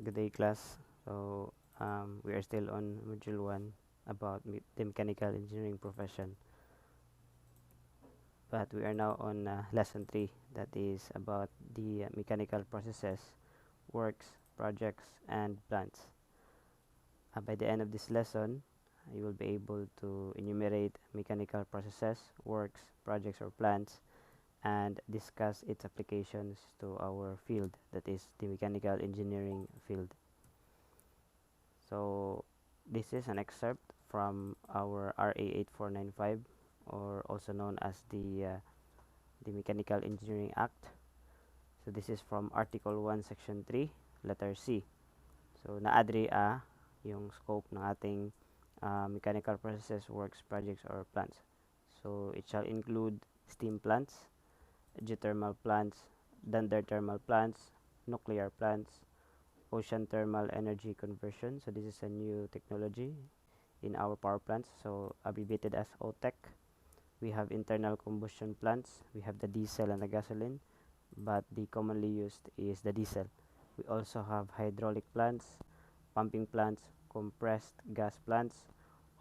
Good day, class. We are still on Module 1 about the mechanical engineering profession. But we are now on Lesson 3, that is about the mechanical processes, works, projects, and plants. By the end of this lesson, you will be able to enumerate mechanical processes, works, projects, or plants, and discuss its applications to our field, that is the mechanical engineering field. So this is an excerpt from our RA 8495, or also known as the Mechanical Engineering Act. So this is from Article 1 Section 3 letter C. So naadri yung scope ng ating mechanical processes, works, projects, or plants. So it shall include steam plants, geothermal plants, dunder thermal plants, nuclear plants, ocean thermal energy conversion. So this is a new technology in our power plants, so abbreviated as OTEC. We have internal combustion plants. We have the diesel and the gasoline, but the commonly used is the diesel. We also have hydraulic plants, pumping plants, compressed gas plants,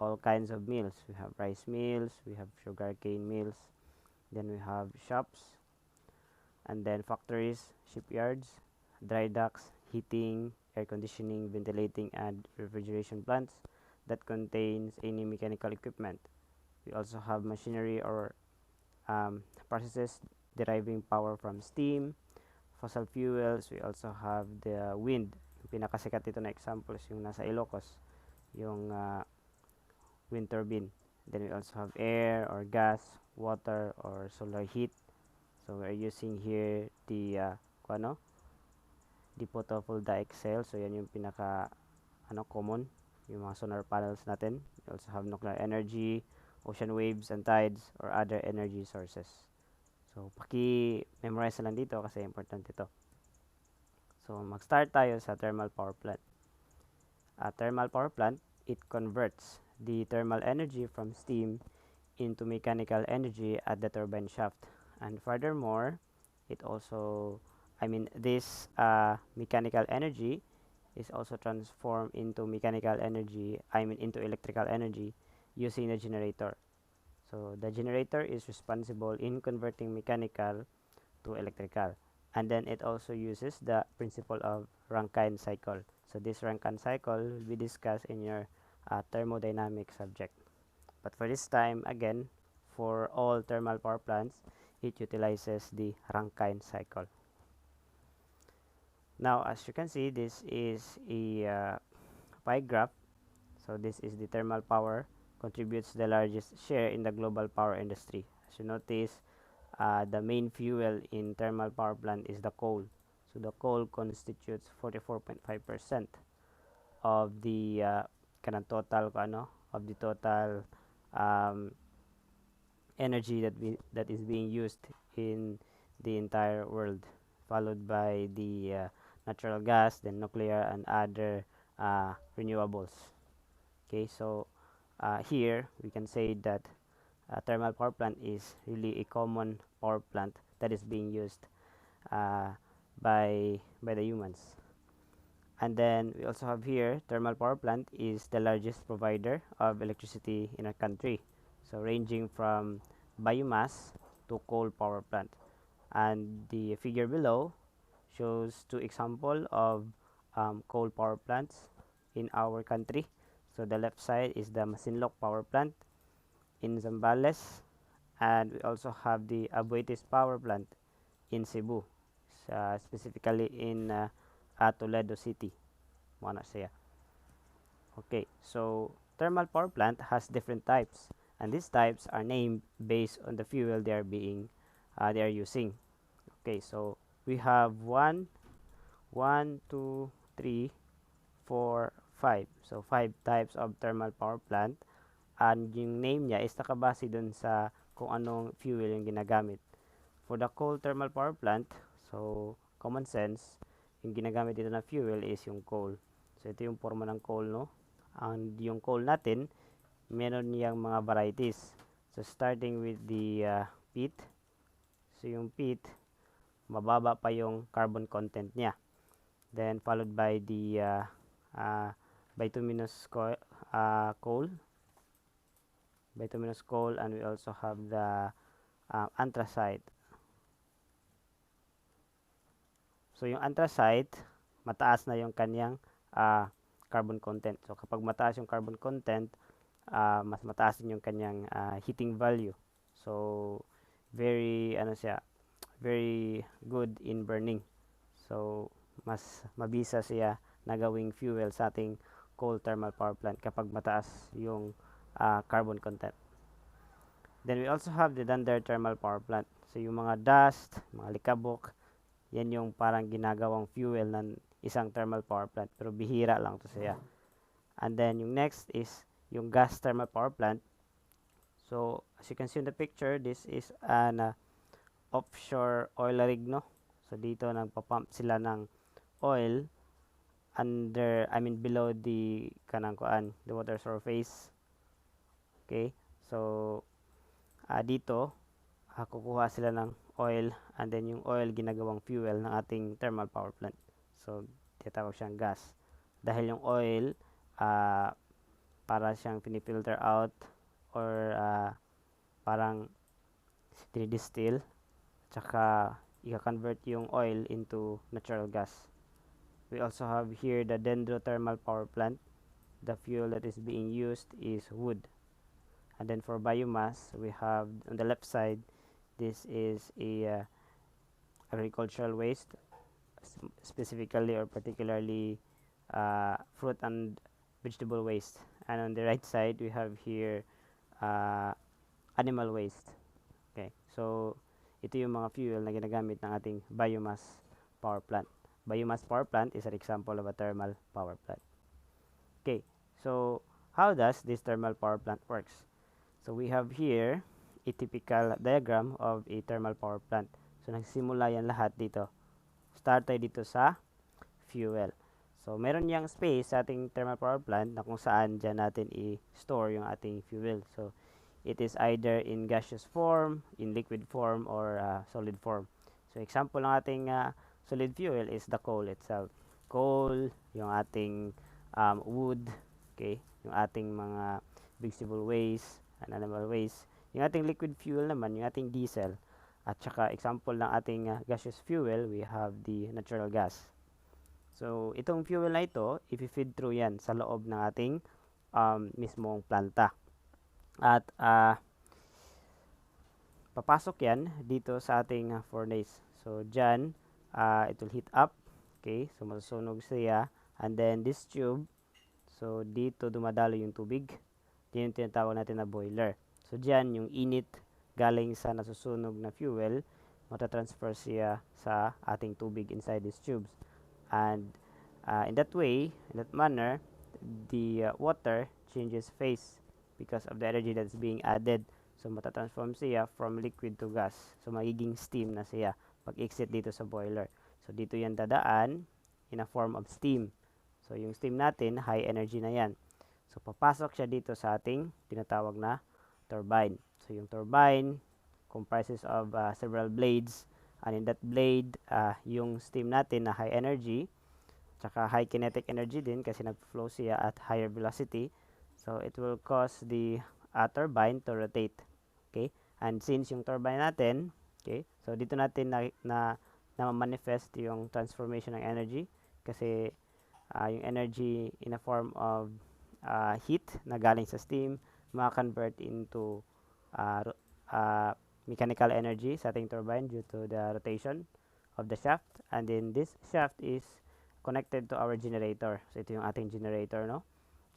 all kinds of mills. We have rice mills, we have sugarcane mills, then we have shops, and then factories, shipyards, dry docks, heating, air conditioning, ventilating, and refrigeration plants that contains any mechanical equipment. We also have machinery or processes deriving power from steam, fossil fuels. We also have the wind. Yung pinakasikat dito na example is yung nasa Ilocos, yung wind turbine. Then we also have air or gas, water, or solar heat. So we're using here the the photovoltaic cell. So yan yung pinaka common, yung mga solar panels natin. We also have nuclear energy, ocean waves and tides, or other energy sources. So paki-memorize na lang dito kasi important ito. So mag-start tayo sa thermal power plant. A thermal power plant, it converts the thermal energy from steam into mechanical energy at the turbine shaft. And furthermore, it also, this mechanical energy is also transformed into into electrical energy using the generator. So the generator is responsible in converting mechanical to electrical. And then it also uses the principle of Rankine cycle. So this Rankine cycle will be discussed in your thermodynamic subject. But for this time, again, for all thermal power plants, it utilizes the Rankine cycle. Now, as you can see, this is a pie graph. So this is the thermal power contributes the largest share in the global power industry. As you notice, the main fuel in thermal power plant is the coal. So the coal constitutes 44.5% of the total of the total energy that is being used in the entire world, followed by the natural gas, then nuclear, and other renewables. Okay, so here we can say that thermal power plant is really a common power plant that is being used by the humans. And then we also have here thermal power plant is the largest provider of electricity in our country, so ranging from biomass to coal power plant. And the figure below shows two examples of coal power plants in our country. So the left side is the Masinloc power plant in Zambales, and we also have the Aboitiz power plant in Cebu, specifically in Toledo City. Okay, so thermal power plant has different types, and these types are named based on the fuel they are using. Okay, so we have 1, 2, 3, 4, 5. So 5 types of thermal power plant, and yung name niya is nakabase dun sa kung anong fuel yung ginagamit. For the coal thermal power plant, so common sense, yung ginagamit dito na fuel is yung coal. So ito yung forma ng coal, no? And yung coal natin, meron niyang mga varieties. So starting with the peat. So yung peat, mababa pa yung carbon content niya. then followed by the bituminous coal, and we also have the anthracite. So yung anthracite, mataas na yung kanyang carbon content. So kapag mataas yung carbon content, mas mataas din yung kanyang heating value. So very very good in burning. So mas mabisa siya na gawing fuel sa ating coal thermal power plant kapag mataas yung carbon content. Then we also have the Dunder thermal power plant. So yung mga dust, mga likabok, yan yung parang ginagawang fuel ng isang thermal power plant, pero bihira lang to siya. And then yung next is yung gas thermal power plant. So as you can see in the picture, this is an offshore oil rig, no? So dito nagpa-pump sila ng oil below the the water surface. Okay? So dito kukuha sila ng oil, and then yung oil ginagawang fuel ng ating thermal power plant. So tinatawag siyang gas. Dahil yung oil para siyang pinifilter out or parang dinidistill, tsaka i-convert yung oil into natural gas. We also have here the dendrothermal power plant. The fuel that is being used is wood. And then for biomass, we have on the left side, this is a agricultural waste, specifically or particularly fruit and vegetable waste. And on the right side, we have here animal waste. Okay, so ito yung mga fuel na ginagamit ng ating biomass power plant. Biomass power plant is an example of a thermal power plant. Okay, so how does this thermal power plant works? So we have here a typical diagram of a thermal power plant. So nagsimula yan lahat dito. Start tayo dito sa fuel. So meron yang space sa ating thermal power plant na kung saan dyan natin i-store yung ating fuel. So it is either in gaseous form, in liquid form, or solid form. So example ng ating solid fuel is the coal itself. Coal, yung ating wood, okay, yung ating mga vegetable waste and animal waste. Yung ating liquid fuel naman, yung ating diesel. At saka example ng ating gaseous fuel, we have the natural gas. So itong fuel na ito, i-feed through yan sa loob ng ating mismong planta. At papasok yan dito sa ating furnace. So dyan, it will heat up. Okay, so masusunog siya. And then this tube, so dito dumadalo yung tubig. Yan yung tinatawag natin na boiler. So dyan, yung init galing sa nasusunog na fuel, matatransfer siya sa ating tubig inside these tubes. And in that way, in that manner, the water changes phase because of the energy that's being added. So matatransform siya from liquid to gas. So magiging steam na siya pag exit dito sa boiler. So dito yan dadaan in a form of steam. So yung steam natin, high energy na yan. So papasok siya dito sa ating tinatawag na turbine. So yung turbine comprises of several blades, and in that blade, yung steam natin na high energy, tsaka high kinetic energy din kasi nag-flow siya at higher velocity. So it will cause the turbine to rotate. Okay? And since yung turbine natin, okay, so dito natin na manifest yung transformation ng energy kasi yung energy in a form of heat na galing sa steam ma-convert into mechanical energy sa ating turbine due to the rotation of the shaft, and then this shaft is connected to our generator. So ito yung ating generator, no?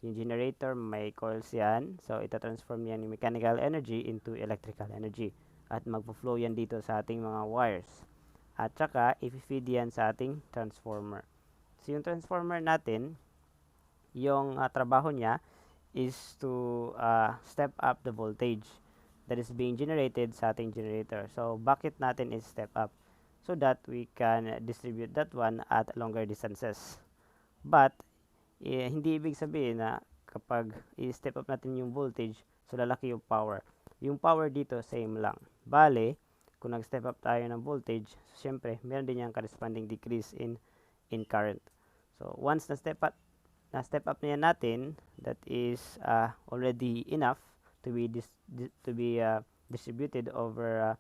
Yung generator may coils yan, so ita-transform yan yung mechanical energy into electrical energy at magpo-flow yan dito sa ating mga wires at saka i-feed yan sa ating transformer. So yung transformer natin, yung trabaho niya is to step up the voltage that is being generated sa ating generator. So bakit natin is step up? So that we can distribute that one at longer distances. But hindi ibig sabihin na kapag i-step up natin yung voltage, so lalaki yung power. Yung power dito same lang. Bale, kung nag-step up tayo ng voltage, so syempre meron din yung corresponding decrease in in current. So once na step up na yan natin, that is already enough to be distributed over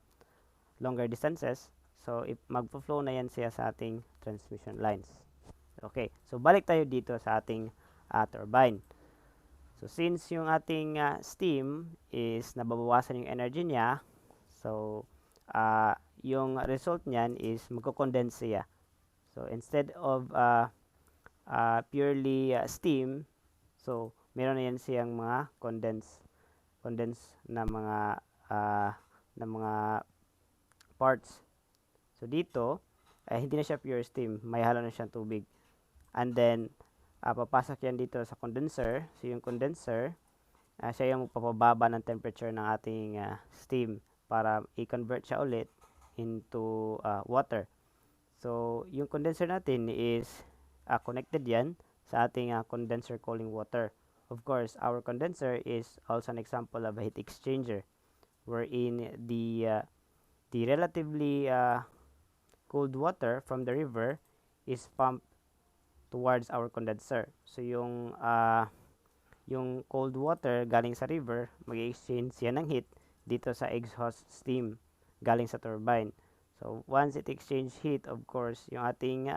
longer distances. So if magpo-flow na yan siya sa ating transmission lines. Okay, so balik tayo dito sa ating turbine. So since yung ating steam is nababawasan yung energy niya, so yung result niyan is magko-condense siya. So instead of purely steam, so meron na yan siyang mga condense na mga parts. So dito hindi na siya pure steam, may halo na siyang tubig. And then papasok yan dito sa condenser. So yung condenser siya yung magpapababa ng temperature ng ating steam para i-convert siya ulit into water. So yung condenser natin is connected yan sa ating condenser cooling water. Of course, our condenser is also an example of a heat exchanger wherein the relatively cold water from the river is pumped towards our condenser. So yung cold water galing sa river, mag-exchange yan ng heat dito sa exhaust steam galing sa turbine. So once it exchange heat, of course, yung ating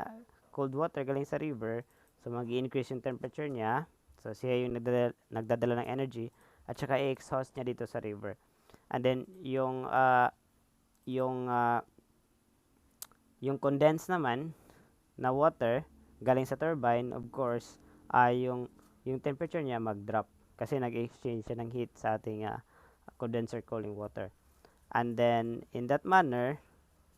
cold water galing sa river, so mag-increase yung temperature niya. So siya yung nagdadala ng energy at saka i-exhaust niya dito sa river. And then yung condense naman na water galing sa turbine, of course, yung temperature niya mag-drop kasi nag-exchange siya ng heat sa ating condenser cooling water. And then in that manner,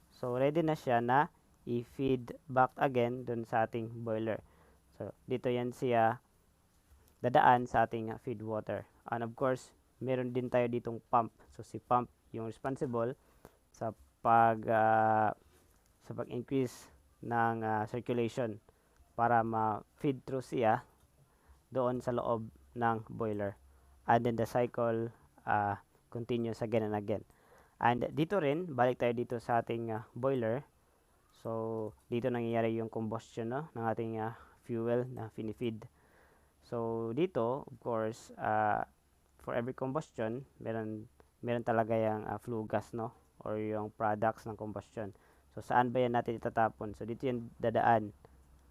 so ready na siya na i-feed back again dun sa ating boiler. So dito yan siya dadaan sa ating feed water. And of course, meron din tayo ditong pump. So si pump yung responsible sa pag-increase ng circulation para ma-feed through siya doon sa loob ng boiler. And then the cycle continues again and again. And dito rin, balik tayo dito sa ating boiler. So dito nangyayari yung combustion ng ating fuel na finifeed. So dito, of course, for every combustion, meron talaga yung flue gas, or yung products ng combustion. So saan ba yan natin itatapon? So dito yung dadaan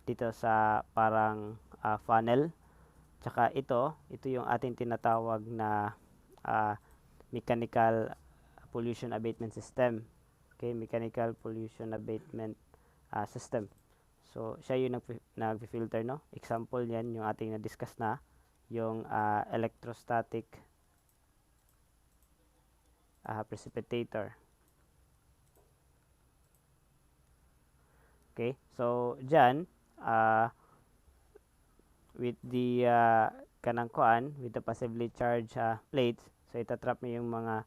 dito sa parang funnel. Tsaka ito yung ating tinatawag na mechanical pollution abatement system. Okay, mechanical pollution abatement system. So siya yung nag-filter, Example yan yung ating na-discuss na yung electrostatic precipitator. Okay, so dyan with the with the passively charged plates, so itatrap mo yung mga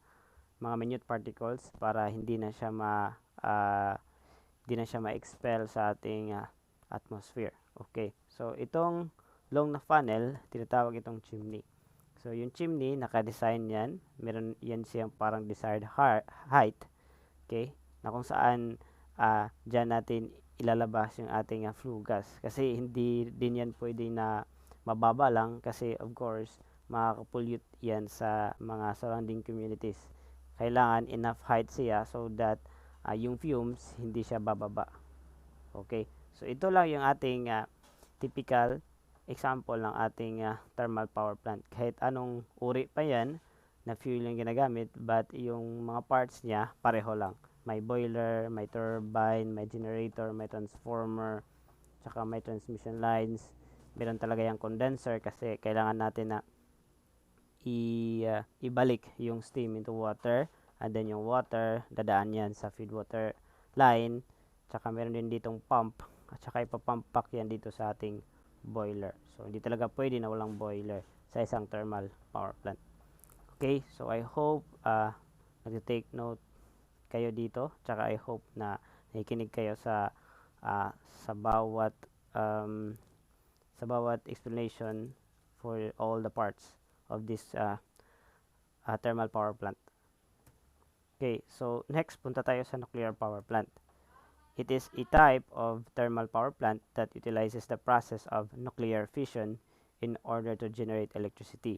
minute particles para hindi na siya ma-expel sa ating atmosphere. Okay, so itong long na funnel, tinatawag itong chimney. So yung chimney, naka-design yan, meron yan siyang parang desired height, okay, na kung saan dyan natin ilalabas yung ating flue gas. Kasi hindi din yan pwede na mababa lang kasi of course makaka-pollute yan sa mga surrounding communities. Kailangan enough height siya so that yung fumes hindi siya bababa. Okay, so ito lang yung ating typical example ng ating thermal power plant. Kahit anong uri pa yan na fuel yung ginagamit, but yung mga parts niya pareho lang. May boiler, may turbine, may generator, may transformer, tsaka may transmission lines. Meron talaga yung condenser kasi kailangan natin na ibalik yung steam into water, and then yung water dadaan yan sa feed water line, tsaka meron din ditong pump at tsaka ipapump back yan dito sa ating boiler. So hindi talaga pwede na walang boiler sa isang thermal power plant. Okay, so I hope nag-take note kayo dito, tsaka I hope na nakikinig kayo sa bawat explanation for all the parts of this thermal power plant. Okay, so next punta tayo sa nuclear power plant. It is a type of thermal power plant that utilizes the process of nuclear fission in order to generate electricity.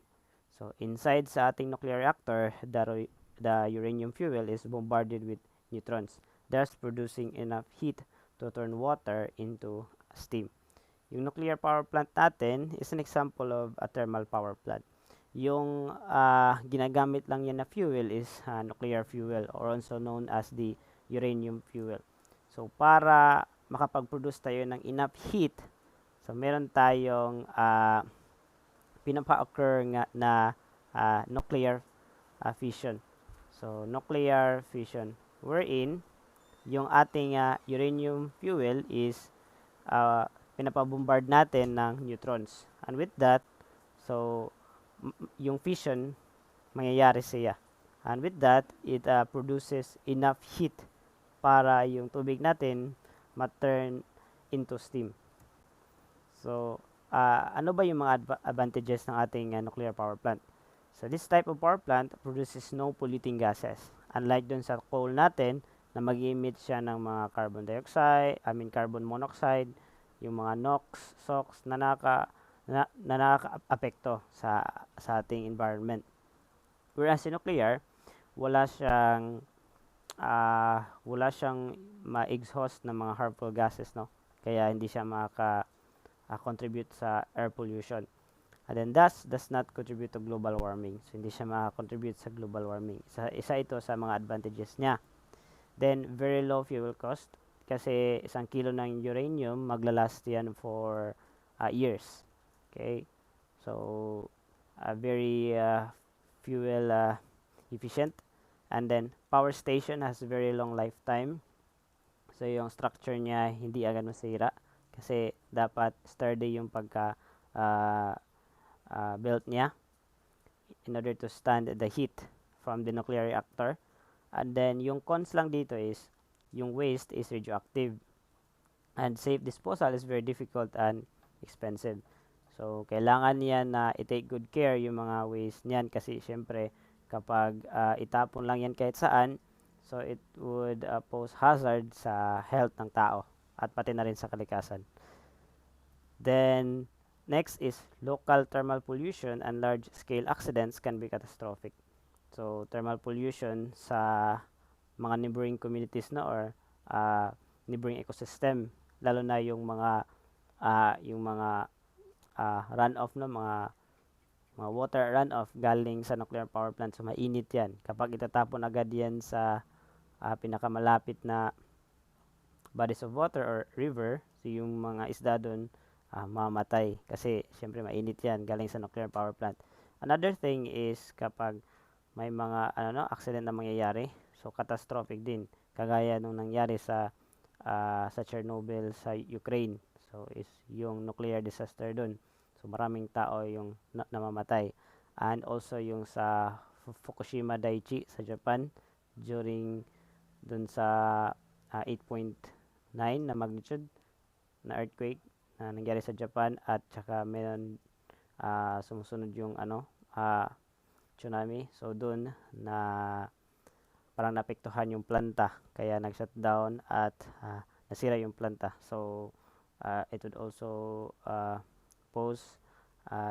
So inside sa ating nuclear reactor, the uranium fuel is bombarded with neutrons, thus producing enough heat to turn water into steam. Yung nuclear power plant natin is an example of a thermal power plant. Yung ginagamit lang yan na fuel is nuclear fuel, or also known as the uranium fuel. So para makapag-produce tayo ng enough heat, so meron tayong pinapa-occur nga na nuclear fission. So nuclear fission wherein yung ating uranium fuel is pinapabombard natin ng neutrons. And with that, so yung fission mangyayari siya. And with that, it produces enough heat para yung tubig natin ma-turn into steam. So, ano ba yung mga advantages ng ating nuclear power plant? So, this type of power plant produces no polluting gases. Unlike dun sa coal natin, na mag-emit siya ng mga carbon monoxide, yung mga NOx, SOx na nakaka-apekto sa ating environment. Whereas in nuclear, wala siyang ma-exhaust ng mga harmful gases, no? Kaya hindi siya contribute sa air pollution. And then thus does not contribute to global warming. So hindi siya maka-contribute sa global warming. Isa ito sa mga advantages niya. Then very low fuel cost kasi 1 kilo ng uranium maglalast yan for years. Okay? So very fuel efficient. And then power station has very long lifetime. So yung structure niya hindi agad masira kasi dapat sturdy yung pagka built niya in order to stand the heat from the nuclear reactor. And then yung cons lang dito is yung waste is radioactive and safe disposal is very difficult and expensive. So kailangan niyan na i-take good care yung mga waste niyan kasi syempre kapag itapon lang yan kahit saan, so it would pose hazard sa health ng tao at pati na rin sa kalikasan. Then next is local thermal pollution and large-scale accidents can be catastrophic. So thermal pollution sa mga neighboring communities na or neighboring ecosystem, lalo na yung mga runoff no, mga water runoff galing sa nuclear power plant. So mainit yan. Kapag itatapon agad yan sa pinakamalapit na bodies of water or river, so yung mga isda doon mamatay kasi syempre mainit yan galing sa nuclear power plant. Another thing is kapag may mga accident na mangyayari, so catastrophic din kagaya nung nangyari sa Chernobyl sa Ukraine. So is yung nuclear disaster doon. So maraming tao yung namamatay. And also yung sa Fukushima Daiichi sa Japan during dun sa 8.9 na magnitude na earthquake na nangyari sa Japan, at saka meron sumusunod yung tsunami. So doon na parang napektuhan yung planta kaya nag-shutdown at nasira yung planta. So it would also pose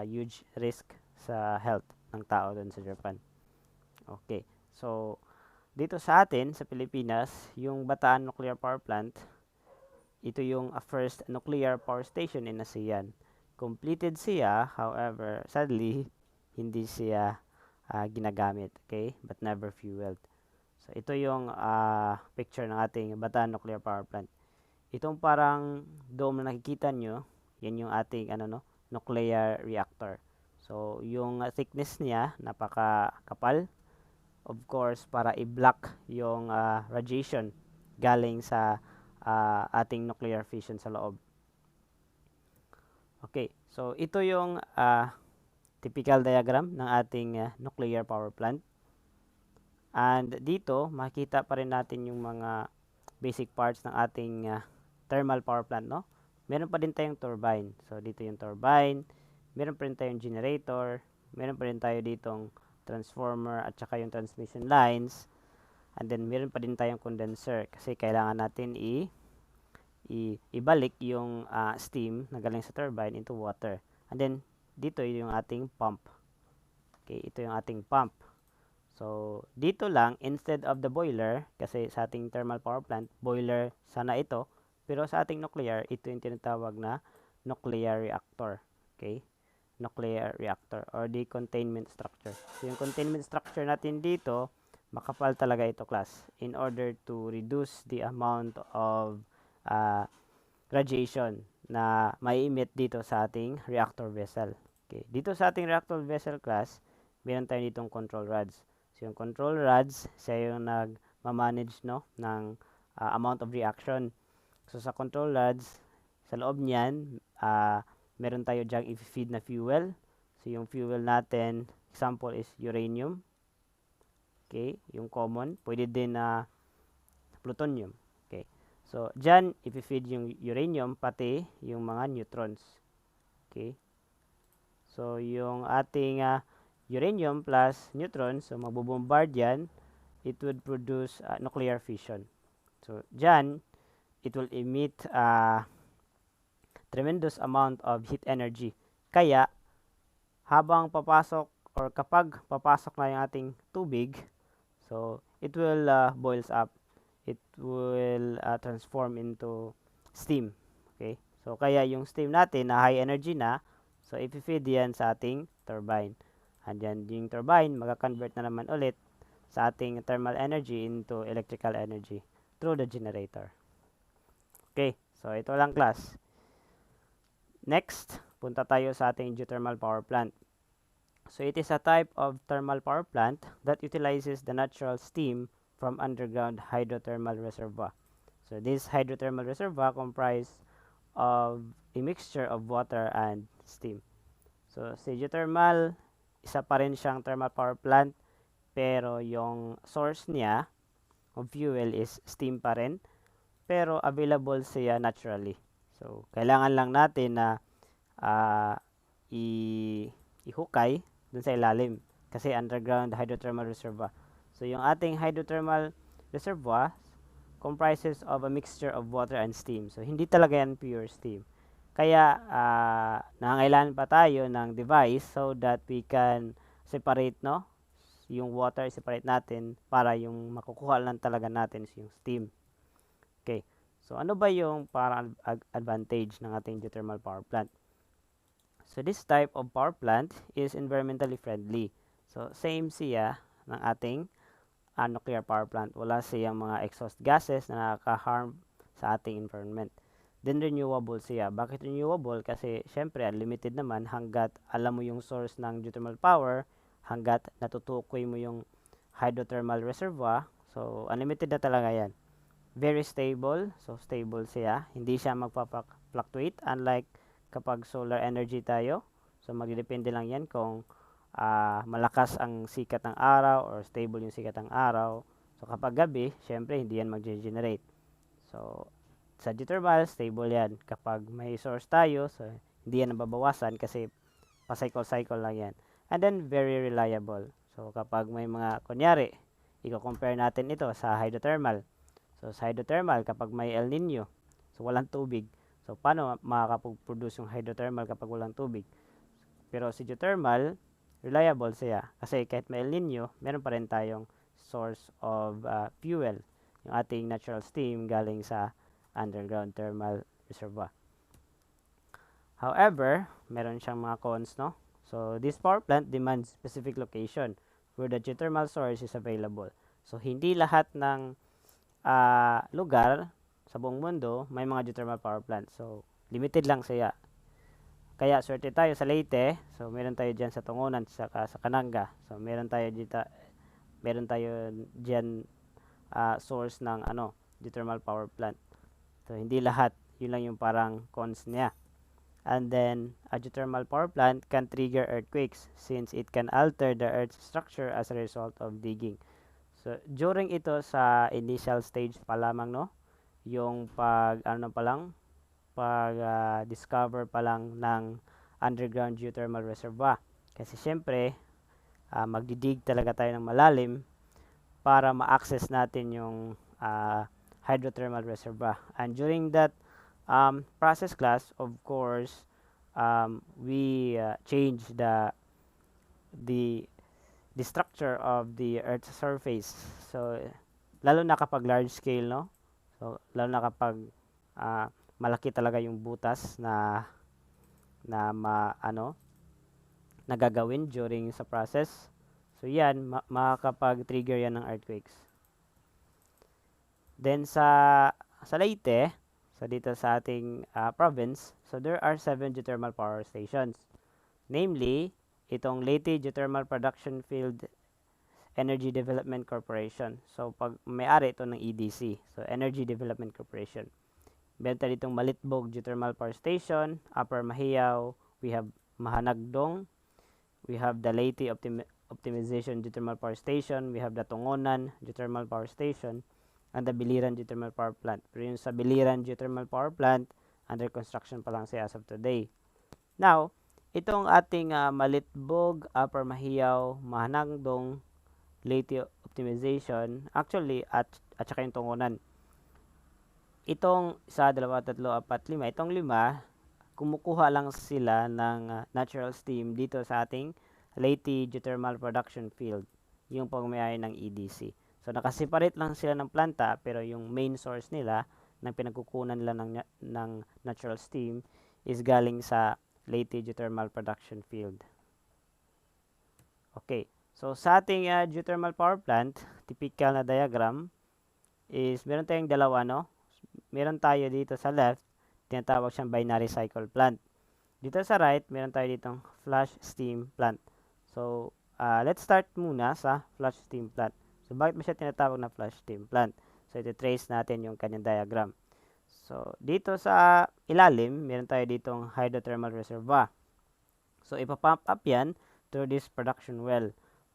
huge risk sa health ng tao doon sa Japan. Okay. So dito sa atin sa Pilipinas, yung Bataan Nuclear Power Plant, ito yung first nuclear power station in ASEAN. Completed siya, however, sadly, hindi siya ginagamit, okay? But never fueled. So, ito yung picture ng ating Bataan Nuclear Power Plant. Itong parang dome na nakikita nyo, yan yung ating nuclear reactor. So, yung thickness niya, napaka-kapal. Of course, para i-block yung radiation galing sa ating nuclear fission sa loob. Okay, so ito yung typical diagram ng ating nuclear power plant. And dito, makita pa rin natin yung mga basic parts ng ating thermal power plant, no? Meron pa din tayong turbine. So dito yung turbine, meron pa rin tayong generator, meron pa rin tayo ditong transformer at saka yung transmission lines. And then meron pa din tayong condenser kasi kailangan natin ibalik yung steam na galing sa turbine into water. And then, dito yung ating pump. Okay, ito yung ating pump. So, dito lang, instead of the boiler, kasi sa ating thermal power plant, boiler sana ito, pero sa ating nuclear, ito yung tinatawag na nuclear reactor. Okay? Nuclear reactor or the containment structure. So, yung containment structure natin dito, makapal talaga ito, class, in order to reduce the amount of radiation na may emit dito sa ating reactor vessel. Okay. Dito sa ating reactor vessel, class, meron tayo ditong control rods. So, yung control rods, siya yung nag-manage, no, ng amount of reaction. So, sa control rods, sa loob niyan, meron tayo diyang i-feed na fuel. So, yung fuel natin, example is uranium. Okay, yung common. Pwede din na plutonium. Okay. So, dyan, i-feed yung uranium, pati yung mga neutrons. Okay. So, yung ating uranium plus neutrons, so magbobombard yan, it would produce nuclear fission. So, dyan, it will emit tremendous amount of heat energy. Kaya, habang papasok or kapag papasok na yung ating tubig, so it will boils up. It will transform into steam. Okay? So, kaya yung steam natin na high energy na, so i-feed yan sa ating turbine. And then, yung turbine, mag-convert na naman ulit sa ating thermal energy into electrical energy through the generator. Okay, so ito lang, class. Next, punta tayo sa ating geothermal power plant. So it is a type of thermal power plant that utilizes the natural steam from underground hydrothermal reservoir. So this hydrothermal reservoir comprised of a mixture of water and steam. So si geothermal, isa pa rin siyang thermal power plant, pero yung source niya of fuel is steam pa rin, pero available siya naturally. So kailangan lang natin na ihukay dun sa ilalim kasi underground hydrothermal reservoir. So yung ating hydrothermal reservoir comprises of a mixture of water and steam. So hindi talaga yan pure steam. Kaya nangangailangan pa tayo ng device so that we can separate, no, yung water separate natin para yung makukuha lang talaga natin yung steam. Okay. So ano ba yung parang advantage ng ating geothermal power plant? So this type of power plant is environmentally friendly. So same siya ng ating nuclear power plant. Wala siyang mga exhaust gases na nakaka-harm sa ating environment. Then renewable siya. Bakit renewable? Kasi syempre unlimited naman hanggat alam mo yung source ng geothermal power, hanggat natutukoy mo yung hydrothermal reservoir. So unlimited na talaga yan. Very stable. So stable siya. Hindi siya magpa-fluctuate unlike kapag solar energy tayo. So magdedepende lang yan kung malakas ang sikat ng araw or stable yung sikat ng araw. So kapag gabi, syempre hindi yan mag-generate. So sa geothermal, stable yan. Kapag may source tayo, so hindi yan nababawasan kasi pa-cycle-cycle lang yan. And then very reliable. So kapag may mga, kunyari, i-compare natin ito sa hydrothermal. So sa hydrothermal, kapag may El Nino, so walang tubig. So, paano makakapag-produce yung hydrothermal kapag walang tubig? Pero si geothermal, reliable siya. Kasi kahit may El Nino, meron pa rin tayong source of fuel. Yung ating natural steam galing sa underground thermal reservoir. However, meron siyang mga cons, no? So, this power plant demands specific location where the geothermal source is available. So, hindi lahat ng lugar sa buong mundo, may mga geothermal power plant. So, limited lang siya. Kaya, swerte tayo sa Leyte. So, meron tayo dyan sa Tungunan, sa Kananga. So, meron tayo dyan source ng geothermal power plant. So, hindi lahat. Yun lang yung parang cons niya. And then, a geothermal power plant can trigger earthquakes since it can alter the earth's structure as a result of digging. So, during ito sa initial stage pa lamang, no? Yung discover pa lang ng underground geothermal reservoir. Kasi syempre, magdidig talaga tayo ng malalim para ma-access natin yung hydrothermal reservoir. And during that process class, of course, we change the the structure of the Earth's surface. So, lalo na kapag large scale, no? So, lalo na kapag ah, malaki talaga yung butas na nagagawin during sa process. So, yan, makakapag-trigger yan ng earthquakes. Then, sa Leyte, dito sa ating province, so there are 7 geothermal power stations. Namely, itong Leyte Geothermal Production Field Energy Development Corporation. So, pag may-ari ito ng EDC. So, Energy Development Corporation. Meron tayo ditong Malitbog Geothermal Power Station, Upper Mahiyaw, we have Mahanagdong, we have the Leyte Optimization Geothermal Power Station, we have the Tungonan Geothermal Power Station, and the Biliran Geothermal Power Plant. Pero yung sa Biliran Geothermal Power Plant, under construction pa lang siya as of today. Now, itong ating Malitbog, Upper Mahiyaw, Mahanagdong, Leyte Optimization, actually, at saka yung Tungonan. Itong 1, 2, 3, 4, 5, itong 5, kumukuha lang sila ng natural steam dito sa ating Leyte Geothermal Production Field, yung pagmayari ng EDC. So, nakaseparate lang sila ng planta, pero yung main source nila, ng pinagkukunan nila ng natural steam, is galing sa Leyte Geothermal Production Field. Okay. So, sa ating geothermal power plant, typical na diagram, is meron tayong dalawa, no? Meron tayo dito sa left, tinatawag siyang binary cycle plant. Dito sa right, meron tayo ditong flash steam plant. So, let's start muna sa flash steam plant. So, bakit mo siya tinatawag na flash steam plant? So, ito-trace natin yung kanyang diagram. So, dito sa ilalim, meron tayo ditong hydrothermal reservoir. So, ipapump up yan through this production well.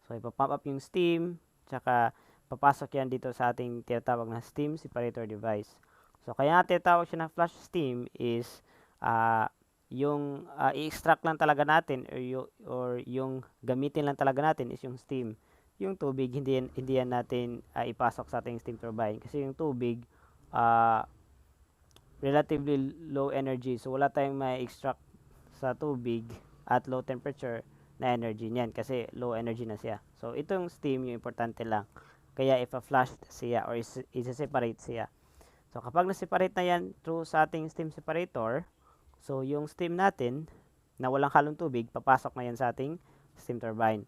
So, ipapump up yung steam, tsaka papasok yan dito sa ating tinatawag na steam separator device. So, kaya nga tinatawag siya na flash steam is yung i-extract lang talaga natin or yung gamitin lang talaga natin is yung steam. Yung tubig, hindi yan natin ipasok sa ating steam turbine. Kasi yung tubig, relatively low energy. So, wala tayong ma-extract sa tubig at low temperature na energy niyan kasi low energy na siya. So, itong steam yung importante lang. Kaya ipa-flash siya or isa-separate siya. So, kapag na-separate na yan through sa ating steam separator, so, yung steam natin na walang halong tubig, papasok na yan sa ating steam turbine.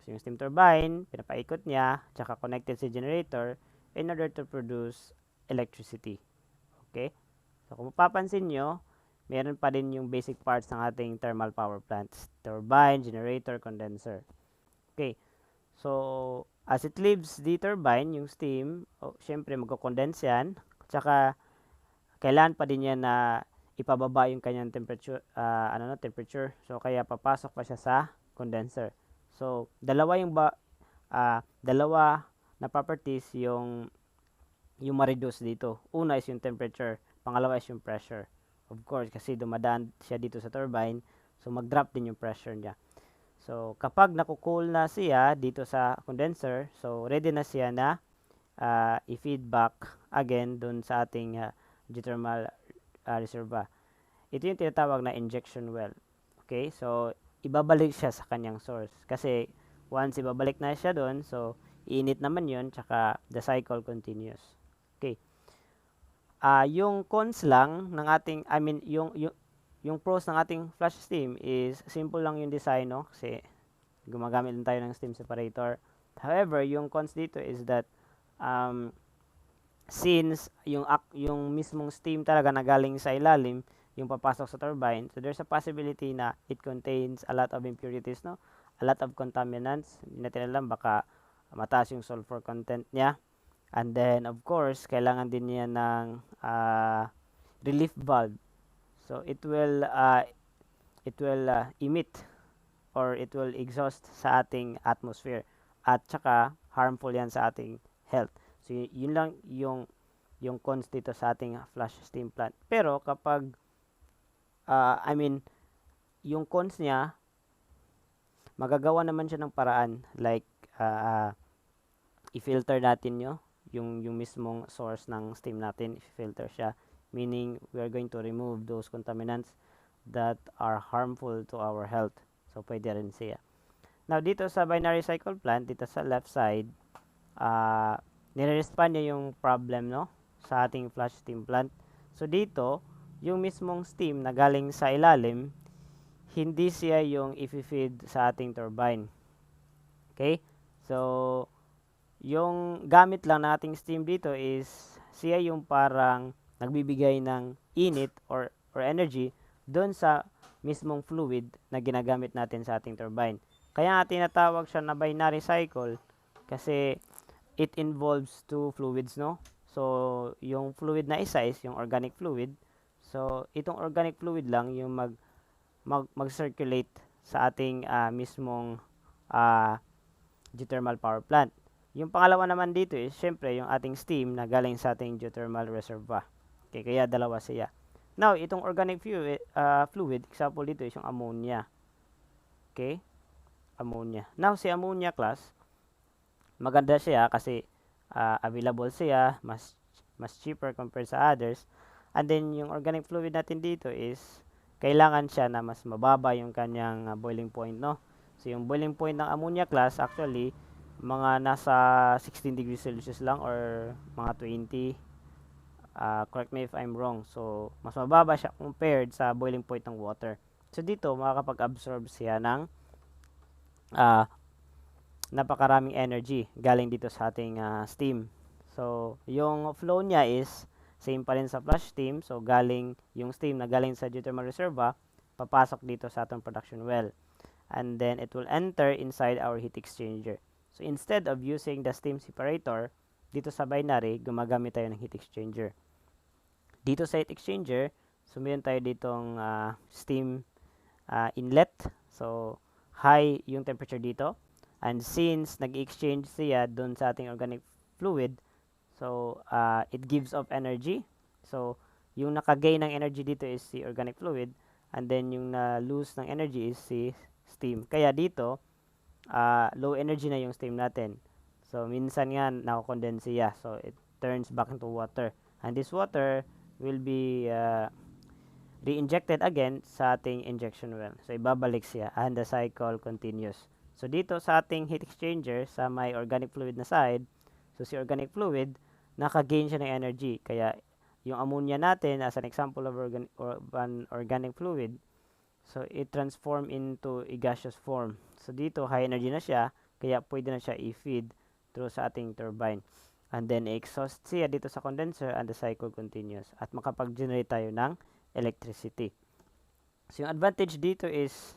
So, yung steam turbine, pinapaikot niya, tsaka connected sa generator in order to produce electricity. Okay? So, kung mapapansin nyo, meron pa din yung basic parts ng ating thermal power plants. Turbine, generator, condenser. Okay. So, as it leaves the turbine, yung steam, syempre magko-condense yan. Tsaka, kailangan pa din yan na ipababa yung kanyang temperature, temperature. So, kaya papasok pa siya sa condenser. So, dalawa na properties yung ma-reduce dito. Una is yung temperature, pangalawa is yung pressure. Of course, kasi dumadaan siya dito sa turbine, so mag-drop din yung pressure niya. So, kapag nakukool na siya dito sa condenser, so ready na siya na i-feedback again dun sa ating geothermal reservoir. Ito yung tinatawag na injection well. Okay? So, ibabalik siya sa kanyang source. Kasi, once ibabalik na siya dun, so, iinit naman yun, tsaka the cycle continues. Okay. Yung cons lang ng ating, yung pros ng ating flash steam is simple lang yung design, no? Kasi, gumagamit din tayo ng steam separator. However, yung cons dito is that, since yung mismong steam talaga na galing sa ilalim, yung papasok sa turbine, so there's a possibility na it contains a lot of impurities, no? A lot of contaminants. Hindi natin alam, baka mataas yung sulfur content niya. And then, of course, kailangan din niya ng relief valve. So, it will emit or it will exhaust sa ating atmosphere. At saka, harmful yan sa ating health. So, yun lang yung cons dito sa ating flash steam plant. Pero, kapag, yung cons niya, magagawa naman siya ng paraan. Like, i-filter natin yung mismong source ng steam natin. I-filter siya. meaning we are going to remove those contaminants that are harmful to our health. So, pwede rin siya. Now, dito sa binary cycle plant, dito sa left side, nire-respond niya yung problem, no, sa ating flash steam plant. So, dito, yung mismong steam na galing sa ilalim, hindi siya yung i-feed sa ating turbine. Okay? So, yung gamit lang nating steam dito is siya yung parang nagbibigay ng init or energy doon sa mismong fluid na ginagamit natin sa ating turbine. Kaya nga tinatawag siya na binary cycle kasi it involves two fluids, no? So, yung fluid na isa is yung organic fluid. So, itong organic fluid lang yung mag-circulate sa ating mismong geothermal power plant. Yung pangalawa naman dito is, syempre, yung ating steam na galing sa ating geothermal reservoir. Okay, kaya dalawa siya. Now, itong organic fluid, example dito is yung ammonia. Okay? Ammonia. Now, si ammonia class, maganda siya kasi available siya, mas cheaper compared sa others. And then, yung organic fluid natin dito is, kailangan siya na mas mababa yung kanyang boiling point, no? So, yung boiling point ng ammonia class, actually, mga nasa 16 degrees Celsius lang or mga 20. Correct me if I'm wrong. So, mas mababa siya compared sa boiling point ng water. So, dito, makakapag-absorb siya ng napakaraming energy galing dito sa ating steam. So, yung flow niya is same pa rin sa flash steam. So, galing yung steam na galing sa geothermal reservoir, papasok dito sa ating production well. And then, it will enter inside our heat exchanger. So, instead of using the steam separator, dito sa binary, gumagamit tayo ng heat exchanger. Dito sa heat exchanger, so meron tayo ditong steam inlet. So, high yung temperature dito. And since nag-exchange siya dun sa ating organic fluid, so, it gives off energy. So, yung naka-gain ng energy dito is si organic fluid. And then, yung na-lose ng energy is si steam. Kaya dito, low energy na yung steam natin. So, minsan nga, nako-condense siya. So, it turns back into water. And this water will be re-injected again sa ating injection well. So, ibabalik siya. And the cycle continues. So, dito sa ating heat exchanger, sa may organic fluid na side, so, si organic fluid, naka-gain siya ng energy. Kaya, yung ammonia natin, as an example of organic fluid, so, it transform into a gaseous form. So, dito, high energy na siya, kaya pwede na siya i-feed through sa ating turbine. And then, exhaust siya dito sa condenser and the cycle continues. At makapag-generate tayo ng electricity. So, yung advantage dito is,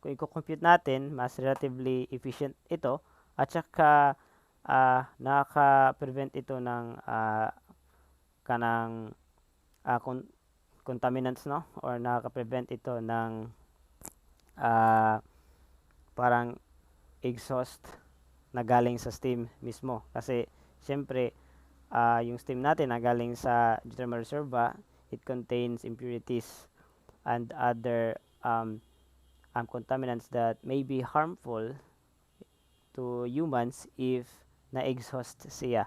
kung i-compute natin, mas relatively efficient ito. At saka, nakaka-prevent ito ng contaminants, no? Or nakaka-prevent ito ng parang exhaust na galing sa steam mismo. Kasi, syempre, yung steam natin na galing sa geothermal reservoir, it contains impurities and other contaminants that may be harmful to humans if na-exhaust siya.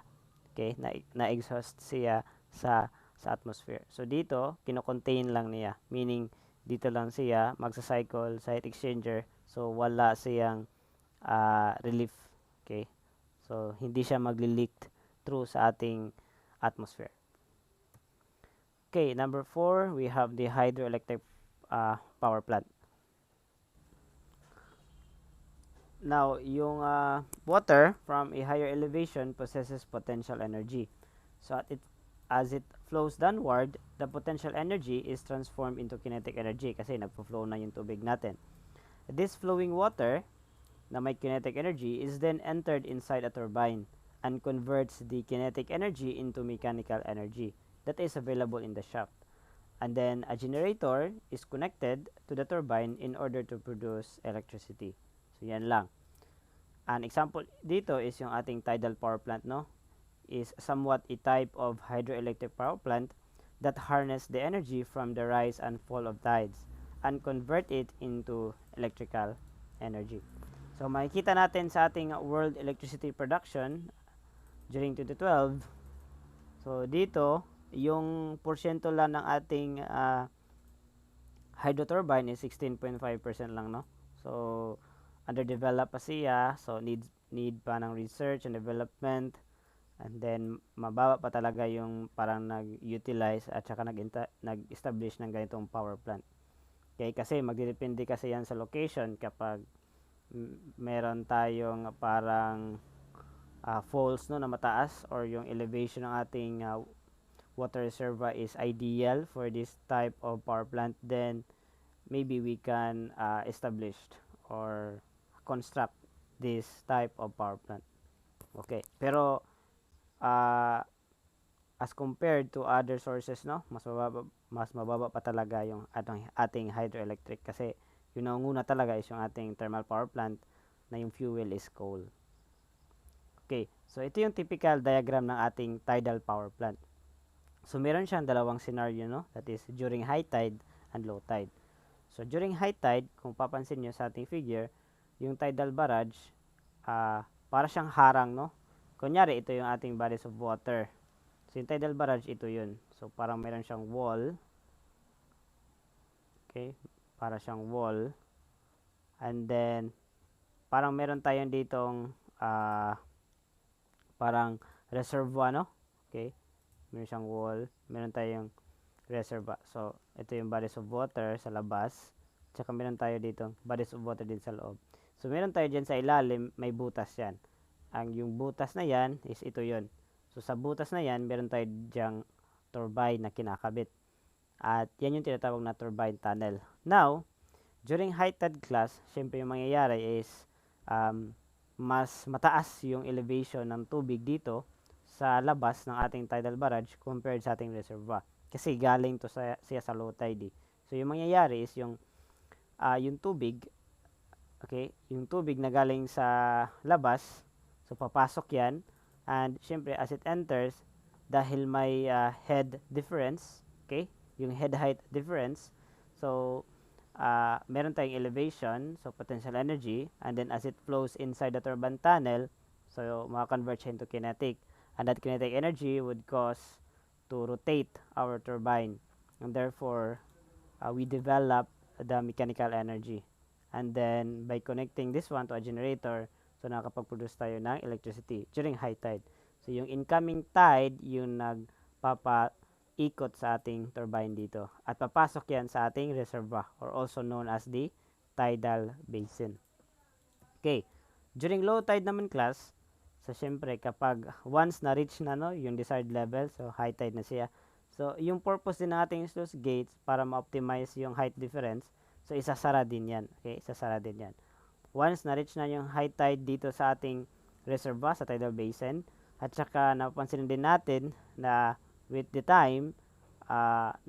Okay? Na-exhaust siya sa atmosphere. So, dito, kino-contain lang niya. Meaning, dito lang siya magsa-cycle sa heat exchanger. So, wala siyang relief. Okay? So, hindi siya magli-leak through sa ating atmosphere. Okay, number 4, we have the hydroelectric power plant. Now, yung water from a higher elevation possesses potential energy. So, as it flows downward, the potential energy is transformed into kinetic energy kasi nagpo-flow na yung tubig natin. This flowing water na may kinetic energy is then entered inside a turbine and converts the kinetic energy into mechanical energy that is available in the shaft. And then a generator is connected to the turbine in order to produce electricity. So, yan lang. An example dito is yung ating tidal power plant, no? Is somewhat a type of hydroelectric power plant that harness the energy from the rise and fall of tides and convert it into electrical energy. So, makikita natin sa ating world electricity production during 2012. So, dito, yung porsyento lang ng ating hydro turbine is 16.5% lang, no? So, underdeveloped pa siya. So, need pa ng research and development. And then, mababa pa talaga yung parang nag-utilize at saka nag-establish ng ganitong power plant. Okay, kasi magdidepende kasi yan sa location kapag meron tayong parang falls, no, na mataas, or yung elevation ng ating water reservoir is ideal for this type of power plant, then maybe we can establish or construct this type of power plant. Okay, pero as compared to other sources, no, mas mababa pa talaga yung ating hydroelectric, kasi yung naunguna talaga is yung ating thermal power plant na yung fuel is coal. Okay, so ito yung typical diagram ng ating tidal power plant. So meron siyang dalawang scenario, no, that is during high tide and low tide. So during high tide, kung papansin nyo sa ating figure, yung tidal barrage para siyang harang, no. Kunyari ito yung ating bodies of water. So, yung tidal barrage, ito yun. So, parang meron siyang wall. Okay? Para siyang wall. And then, parang meron tayong ditong parang reservoir, no? Okay? Meron siyang wall. Meron tayong reservoir. So, ito yung bodies of water sa labas. Tsaka meron tayo dito bodies of water din sa loob. So, meron tayo dyan sa ilalim, may butas yan. Yung butas na yan is ito yun. So, sa butas na yan, meron tayo dyang turbine na kinakabit. At yan yung tinatawag na turbine tunnel. Now, during high tide class, syempre yung mangyayari is mas mataas yung elevation ng tubig dito sa labas ng ating tidal barrage compared sa ating reservoir. Kasi galing to siya sa low tide. So, yung mangyayari is yung tubig, okay, yung tubig na galing sa labas, so papasok yan. And syempre as it enters, dahil may head difference, okay, yung head height difference, so meron tayong elevation, so potential energy, and then as it flows inside the turbine tunnel, so maka-convert siya into kinetic, and that kinetic energy would cause to rotate our turbine, and therefore we develop the mechanical energy. And then by connecting this one to a generator, so nakakapag-produce tayo ng electricity during high tide. So yung incoming tide, yung nagpapaikot sa ating turbine dito. At papasok yan sa ating reservoir, or also known as the tidal basin. Okay. During low tide naman class, so syempre kapag once na-reach na, no, yung desired level, so high tide na siya. So yung purpose din ng ating sluice gates para ma-optimize yung height difference, so isasara din yan. Okay, isasara din yan. Once na-reach na yung high tide dito sa ating reservoir, sa tidal basin, at saka napansin din natin na with the time,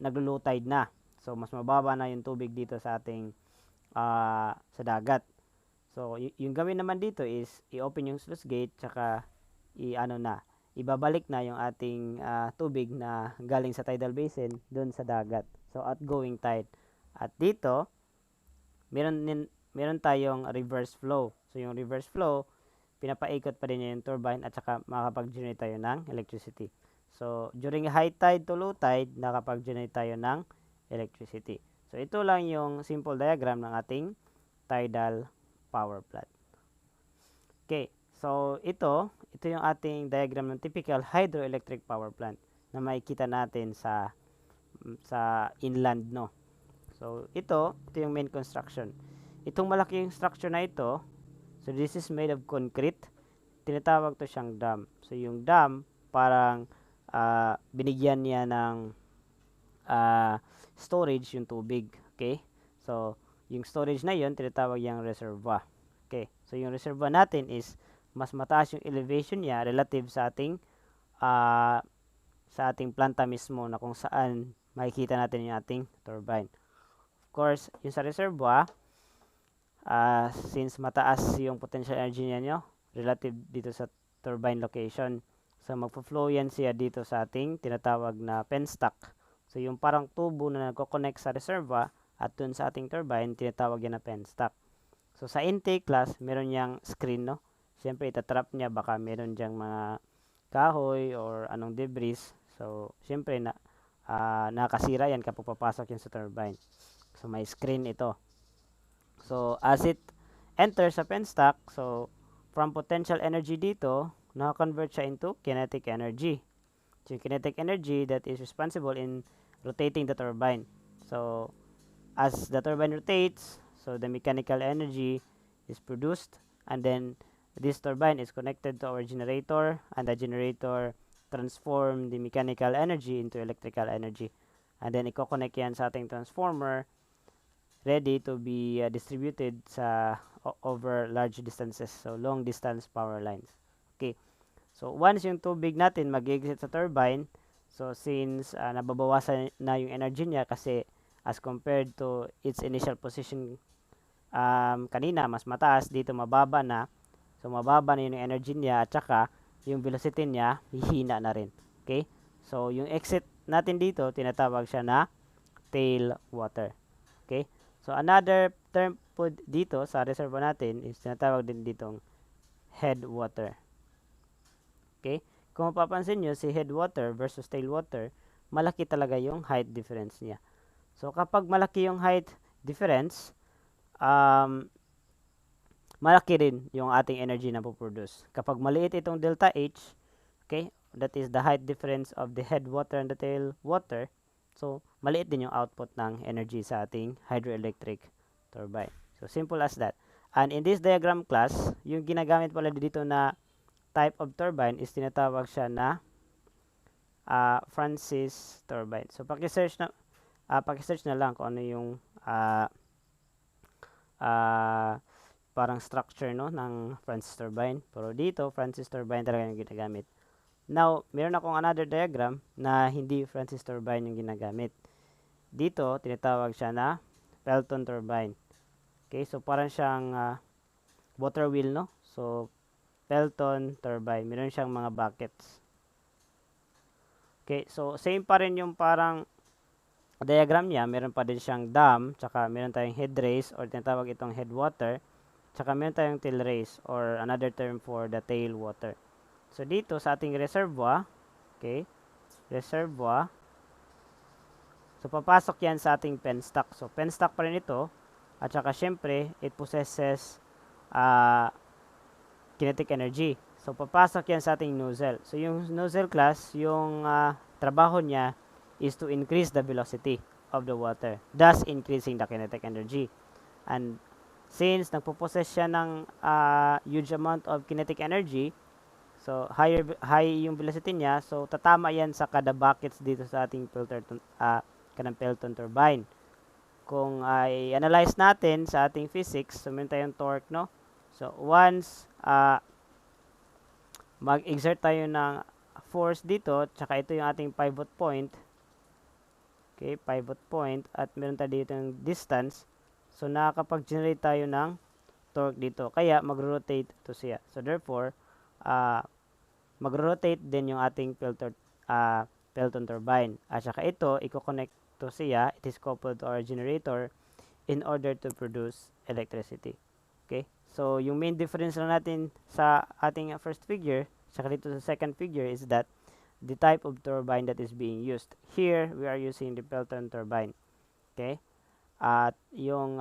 naglo-low tide na. So, mas mababa na yung tubig dito sa ating sa dagat. So, yung gawin naman dito is i-open yung sluice gate, tsaka ibabalik na yung ating tubig na galing sa tidal basin doon sa dagat. So, outgoing tide. At dito, meron tayong reverse flow. So, yung reverse flow, pinapaikot pa din niya yung turbine at saka makakapag-generate tayo ng electricity. So, during high tide to low tide, nakapag-generate tayo ng electricity. So, ito lang yung simple diagram ng ating tidal power plant. Okay, so ito yung ating diagram ng typical hydroelectric power plant na makikita natin sa inland, no. So, ito yung main construction. Itong malaking structure na ito, so this is made of concrete. Tinatawag to siyang dam. So, yung dam, parang binigyan niya ng storage yung tubig. Okay? So, yung storage na yun, tinatawag yung reservoir. Okay? So, yung reservoir natin is mas mataas yung elevation niya relative sa ating planta mismo, na kung saan makikita natin yung ating turbine. Of course, yung sa reservoir, since mataas yung potential energy niya relative dito sa turbine location, so magpo-flow yan siya dito sa ating tinatawag na penstock. So yung parang tubo na nagko-connect sa reservoir at dun sa ating turbine, tinatawag yan na penstock. So sa intake class, meron yang screen, no. Siyempre itatrap niya, baka meron diyang mga kahoy or anong debris. So, syempre, nakasira yan kapag papasok yan sa turbine. So, may screen ito. So, as it enters sa penstock, so, from potential energy dito, na-convert siya into kinetic energy. So, kinetic energy that is responsible in rotating the turbine. So, as the turbine rotates, so the mechanical energy is produced, and then this turbine is connected to our generator, and the generator transform the mechanical energy into electrical energy. And then, i-connect yan sa ating transformer, ready to be distributed over large distances, so long distance power lines. Okay, so once yung tubig natin mag-exit sa turbine, so since nababawasan na yung energy niya kasi as compared to its initial position kanina mas mataas, dito mababa na, so mababa na yung energy niya at saka yung velocity niya hihina na rin. Okay, so yung exit natin dito tinatawag siya na tail water. Okay, so another term po dito sa reservoir natin is tinatawag din ditong headwater. Okay, kung mapapansin nyo, si headwater versus tailwater, malaki talaga yung height difference niya. So kapag malaki yung height difference, malaki rin yung ating energy na po-produce. Kapag maliit itong delta H, okay, that is the height difference of the headwater and the tailwater, so maliit din yung output ng energy sa ating hydroelectric turbine. So simple as that. And in this diagram class, yung ginagamit pala dito na type of turbine is tinatawag siya na Francis turbine. So paki-search na lang kung ano yung parang structure no ng Francis turbine. Pero dito Francis turbine talaga yung ginagamit. Now, meron akong another diagram na hindi Francis turbine yung ginagamit. Dito tinatawag siya na Pelton turbine. Okay, so parang siyang water wheel no. So Pelton turbine. Meron siyang mga buckets. Okay, so same pa rin yung parang diagram niya. Meron pa din siyang dam, tsaka meron tayong head race or tinatawag itong headwater, tsaka meron tayong tail race or another term for the tail water. So dito sa ating reservoir, okay, reservoir, so papasok yan sa ating penstock. So penstock pa rin ito, at saka syempre, it possesses kinetic energy. So, papasok yan sa ating nozzle. So, yung nozzle class, yung trabaho niya is to increase the velocity of the water, thus increasing the kinetic energy. And since nagpo-possess siya ng huge amount of kinetic energy, so high yung velocity niya, so tatama yan sa kada buckets dito sa ating Pelton turbine. Kung i-analyze natin sa ating physics, so meron tayong torque, no? So, once mag-exert tayo ng force dito, tsaka ito yung ating pivot point. Okay, pivot point. At meron tayo dito yung distance. So, nakakapag-generate tayo ng torque dito. Kaya, mag-rotate ito siya. So, therefore, mag-rotate din yung ating Pelton turbine. At saka ito, i-connect to siya. It is coupled to our generator in order to produce electricity. Okay? So, yung main difference lang natin sa ating first figure, saka dito sa second figure, is that the type of turbine that is being used. Here, we are using the Pelton turbine. Okay? At yung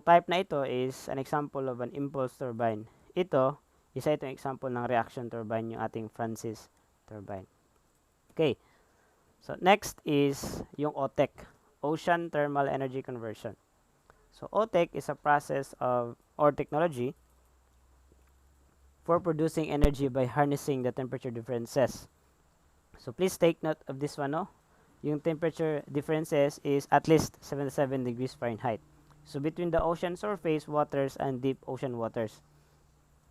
type na ito is an example of an impulse turbine. Ito, isa itong example ng reaction turbine, yung ating Francis turbine. Okay. So, next is yung OTEC, Ocean Thermal Energy Conversion. So, OTEC is a process or technology for producing energy by harnessing the temperature differences. So, please take note of this one, no? Yung temperature differences is at least 77 degrees Fahrenheit. So, between the ocean surface waters and deep ocean waters.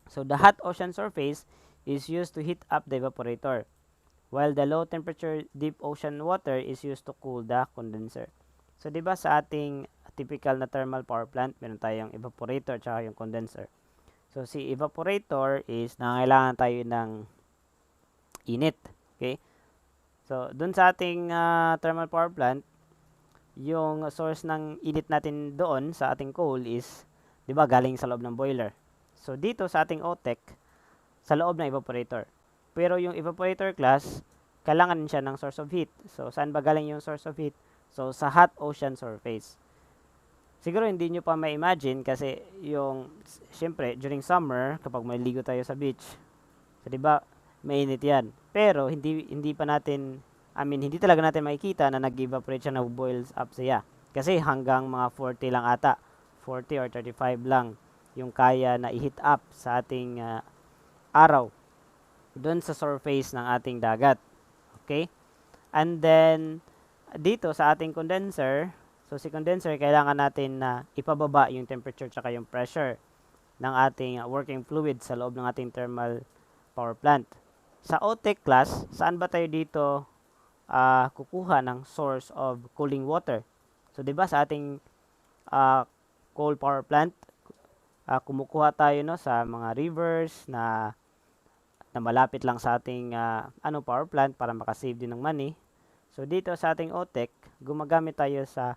So, the hot ocean surface is used to heat up the evaporator, while the low temperature deep ocean water is used to cool the condenser. So, di ba sa ating typical na thermal power plant, meron tayong evaporator at yung condenser. So, si evaporator is nangangailangan tayo ng init. Okay? So, dun sa ating thermal power plant, yung source ng init natin doon sa ating coal is, di ba, galing sa loob ng boiler. So, dito sa ating OTEC, sa loob ng evaporator. Pero yung evaporator class, kailangan din siya ng source of heat. So, saan ba galing yung source of heat? So, sa hot ocean surface. Siguro hindi nyo pa ma-imagine kasi yung, syempre, during summer, kapag maligo tayo sa beach, so, di ba, mainit yan. Pero, hindi pa natin, hindi talaga natin makikita na nag-evaporate siya, na-boils up siya. Kasi hanggang mga 40 lang ata, 40 or 35 lang yung kaya na i-heat up sa ating araw doon sa surface ng ating dagat. Okay? And then, dito sa ating condenser, so si condenser, kailangan natin na ipababa yung temperature tsaka yung pressure ng ating working fluid sa loob ng ating thermal power plant. Sa OTEC class, saan ba tayo dito kukuha ng source of cooling water? So, di ba sa ating coal power plant, kumukuha tayo no sa mga rivers na malapit lang sa ating power plant para makasave din ng money. So dito sa ating OTEC, gumagamit tayo sa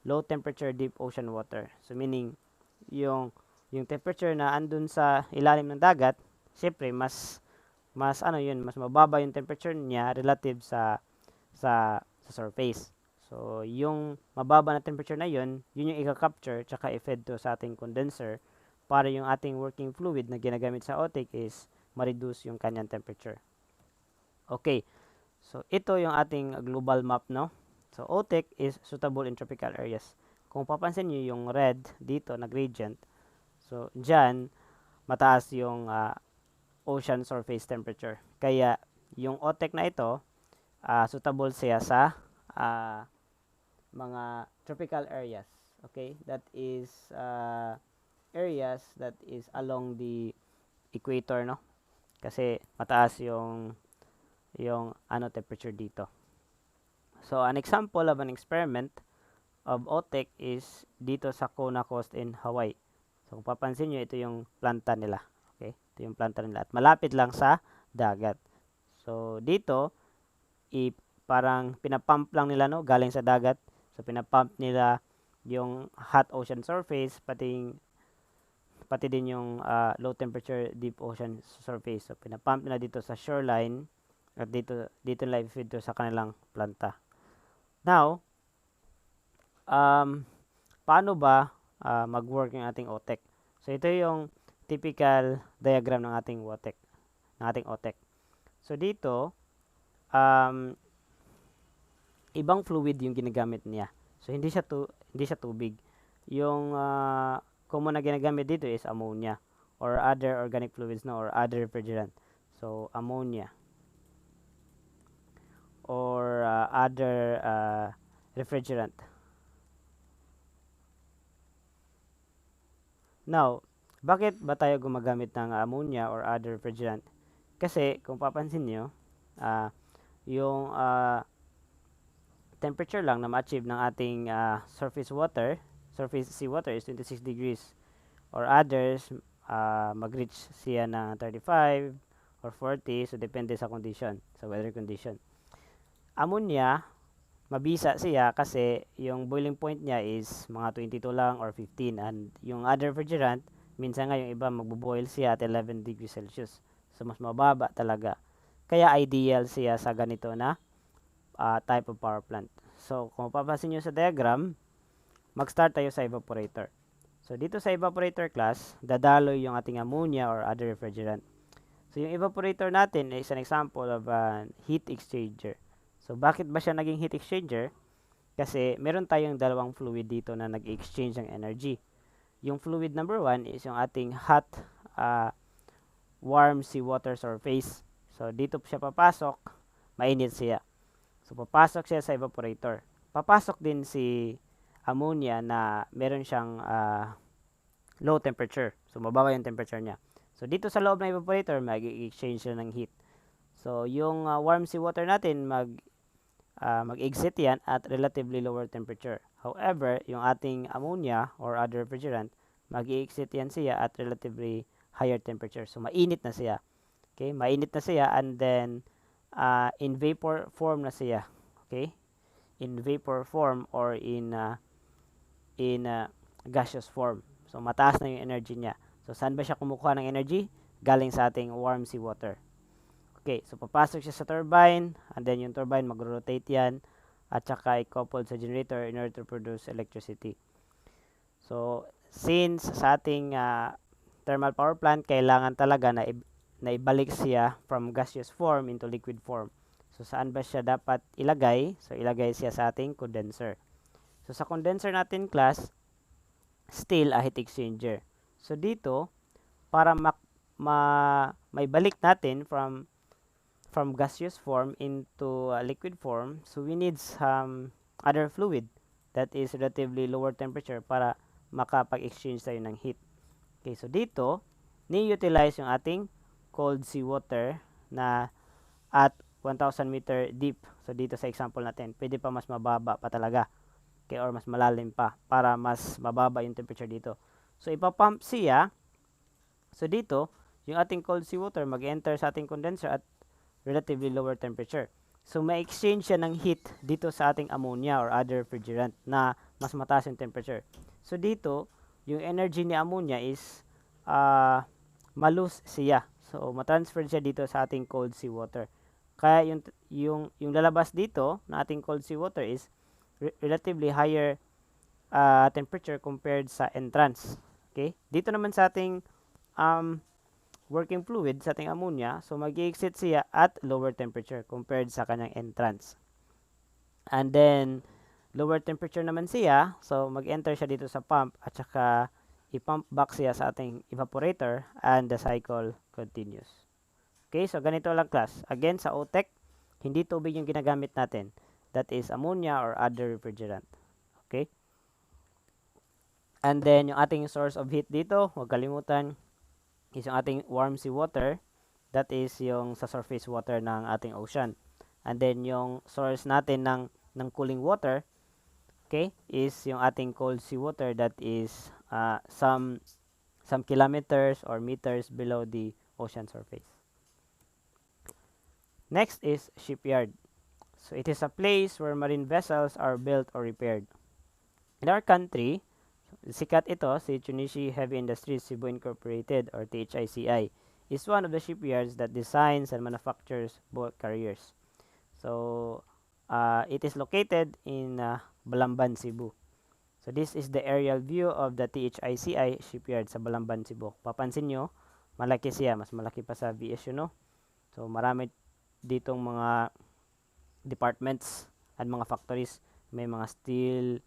low temperature deep ocean water. So meaning yung temperature na andun sa ilalim ng dagat, syempre mas mas mababa yung temperature niya relative sa surface. So yung mababa na temperature na yun yung i-capture tsaka i-fed to sa ating condenser para yung ating working fluid na ginagamit sa OTEC is ma-reduce yung kanyang temperature. Okay. So, ito yung ating global map, no? So, OTEC is suitable in tropical areas. Kung papansin nyo yung red dito na gradient, so, dyan, mataas yung ocean surface temperature. Kaya, yung OTEC na ito, suitable siya sa mga tropical areas. Okay? That is, areas that is along the equator, no? Kasi, mataas yung temperature dito. So, an example of an experiment of OTEC is dito sa Kona Coast in Hawaii. So, kung papansin nyo, ito yung planta nila. Okay? Ito yung planta nila. At malapit lang sa dagat. So, dito, parang pinapump lang nila, no? Galing sa dagat. So, pinapump nila yung hot ocean surface, pati din yung low temperature deep ocean surface. So, pinapump nila dito sa shoreline at dito live feed to sa kanilang planta. Now, paano ba mag-work yung ating OTEC? So, ito yung typical diagram ng ating OTEC. So, dito, ibang fluid yung ginagamit niya. So, hindi siya tubig. Yung common na ginagamit dito is ammonia or other organic fluids, no, or other refrigerant. So, ammonia or other refrigerant. Now, bakit ba tayo gumagamit ng ammonia or other refrigerant? Kasi, kung papansin nyo, yung temperature lang na ma-achieve ng ating surface seawater is 26 degrees. Or others, mag-reach siya ng 35 or 40, so depende sa condition, sa weather condition. Ammonia, mabisa siya kasi yung boiling point niya is mga 22 lang or 15, and yung other refrigerant, minsan nga yung iba magbo-boil siya at 11 degrees Celsius. So mas mababa talaga. Kaya ideal siya sa ganito na type of power plant. So kung papasin nyo sa diagram, mag-start tayo sa evaporator. So dito sa evaporator class, dadaloy yung ating ammonia or other refrigerant. So yung evaporator natin is an example of a heat exchanger. So bakit ba siya naging heat exchanger? Kasi meron tayong dalawang fluid dito na nag-exchange ng energy. Yung fluid number 1 is yung ating hot warm seawater surface. So dito siya papasok, mainit siya. So papasok siya sa evaporator. Papasok din si ammonia na meron siyang low temperature. So mababa yung temperature niya. So dito sa loob ng evaporator, mag-exchange siya ng heat. So yung warm seawater natin, mag-exit yan at relatively lower temperature. However, yung ating ammonia or other refrigerant, mag-exit yan siya at relatively higher temperature. So mainit na siya. Okay, mainit na siya, and then in vapor form na siya. Okay? In vapor form or in gaseous form. So mataas na yung energy niya. So saan ba siya kumukuha ng energy? Galing sa ating warm seawater. Okay, so papasok siya sa turbine, and then yung turbine mag-rotate yan, at saka i-coupled sa generator in order to produce electricity. So, since sa ating thermal power plant, kailangan talaga na ibalik siya from gaseous form into liquid form. So, saan ba siya dapat ilagay? So, ilagay siya sa ating condenser. So, sa condenser natin, class, still a heat exchanger. So, dito, para maibalik natin from gaseous form into liquid form, so we need some other fluid that is relatively lower temperature para makapag-exchange tayo ng heat. Okay, so dito, ni-utilize yung ating cold seawater na at 1,000 meter deep. So dito sa example natin, pwede pa mas mababa pa talaga. Okay, or mas malalim pa para mas mababa yung temperature dito. So ipapump siya. So dito, yung ating cold seawater mag-enter sa ating condenser at relatively lower temperature. So ma-exchange siya ng heat dito sa ating ammonia or other refrigerant na mas mataas yung temperature. So dito, yung energy ni ammonia is malus siya. So matransfer siya dito sa ating cold seawater. Kaya yung lalabas dito na ating cold seawater is relatively higher temperature compared sa entrance. Okay? Dito naman sa ating working fluid, sa ating ammonia, so mag-exit siya at lower temperature compared sa kanyang entrance. And then, lower temperature naman siya, so mag-enter siya dito sa pump at saka i-pump back siya sa ating evaporator and the cycle continues. Okay, so ganito lang class. Again, sa OTEC, hindi tubig yung ginagamit natin. That is ammonia or other refrigerant. Okay? And then, yung ating source of heat dito, huwag kalimutan, is yung ating warm seawater. That is yung sa surface water ng ating ocean. And then, yung source natin ng cooling water, okay, is yung ating cold seawater that is some kilometers or meters below the ocean surface. Next is shipyard. So it is a place where marine vessels are built or repaired. In our country, sikat ito, si Chunichi Heavy Industries Cebu Incorporated or THICI, is one of the shipyards that designs and manufactures bulk carriers. So it is located in Balamban, Cebu. So this is the aerial view of the THICI shipyard sa Balamban, Cebu. Papansin nyo, malaki siya, mas malaki pa sa VSU, no? So marami ditong mga departments at mga factories. May mga steel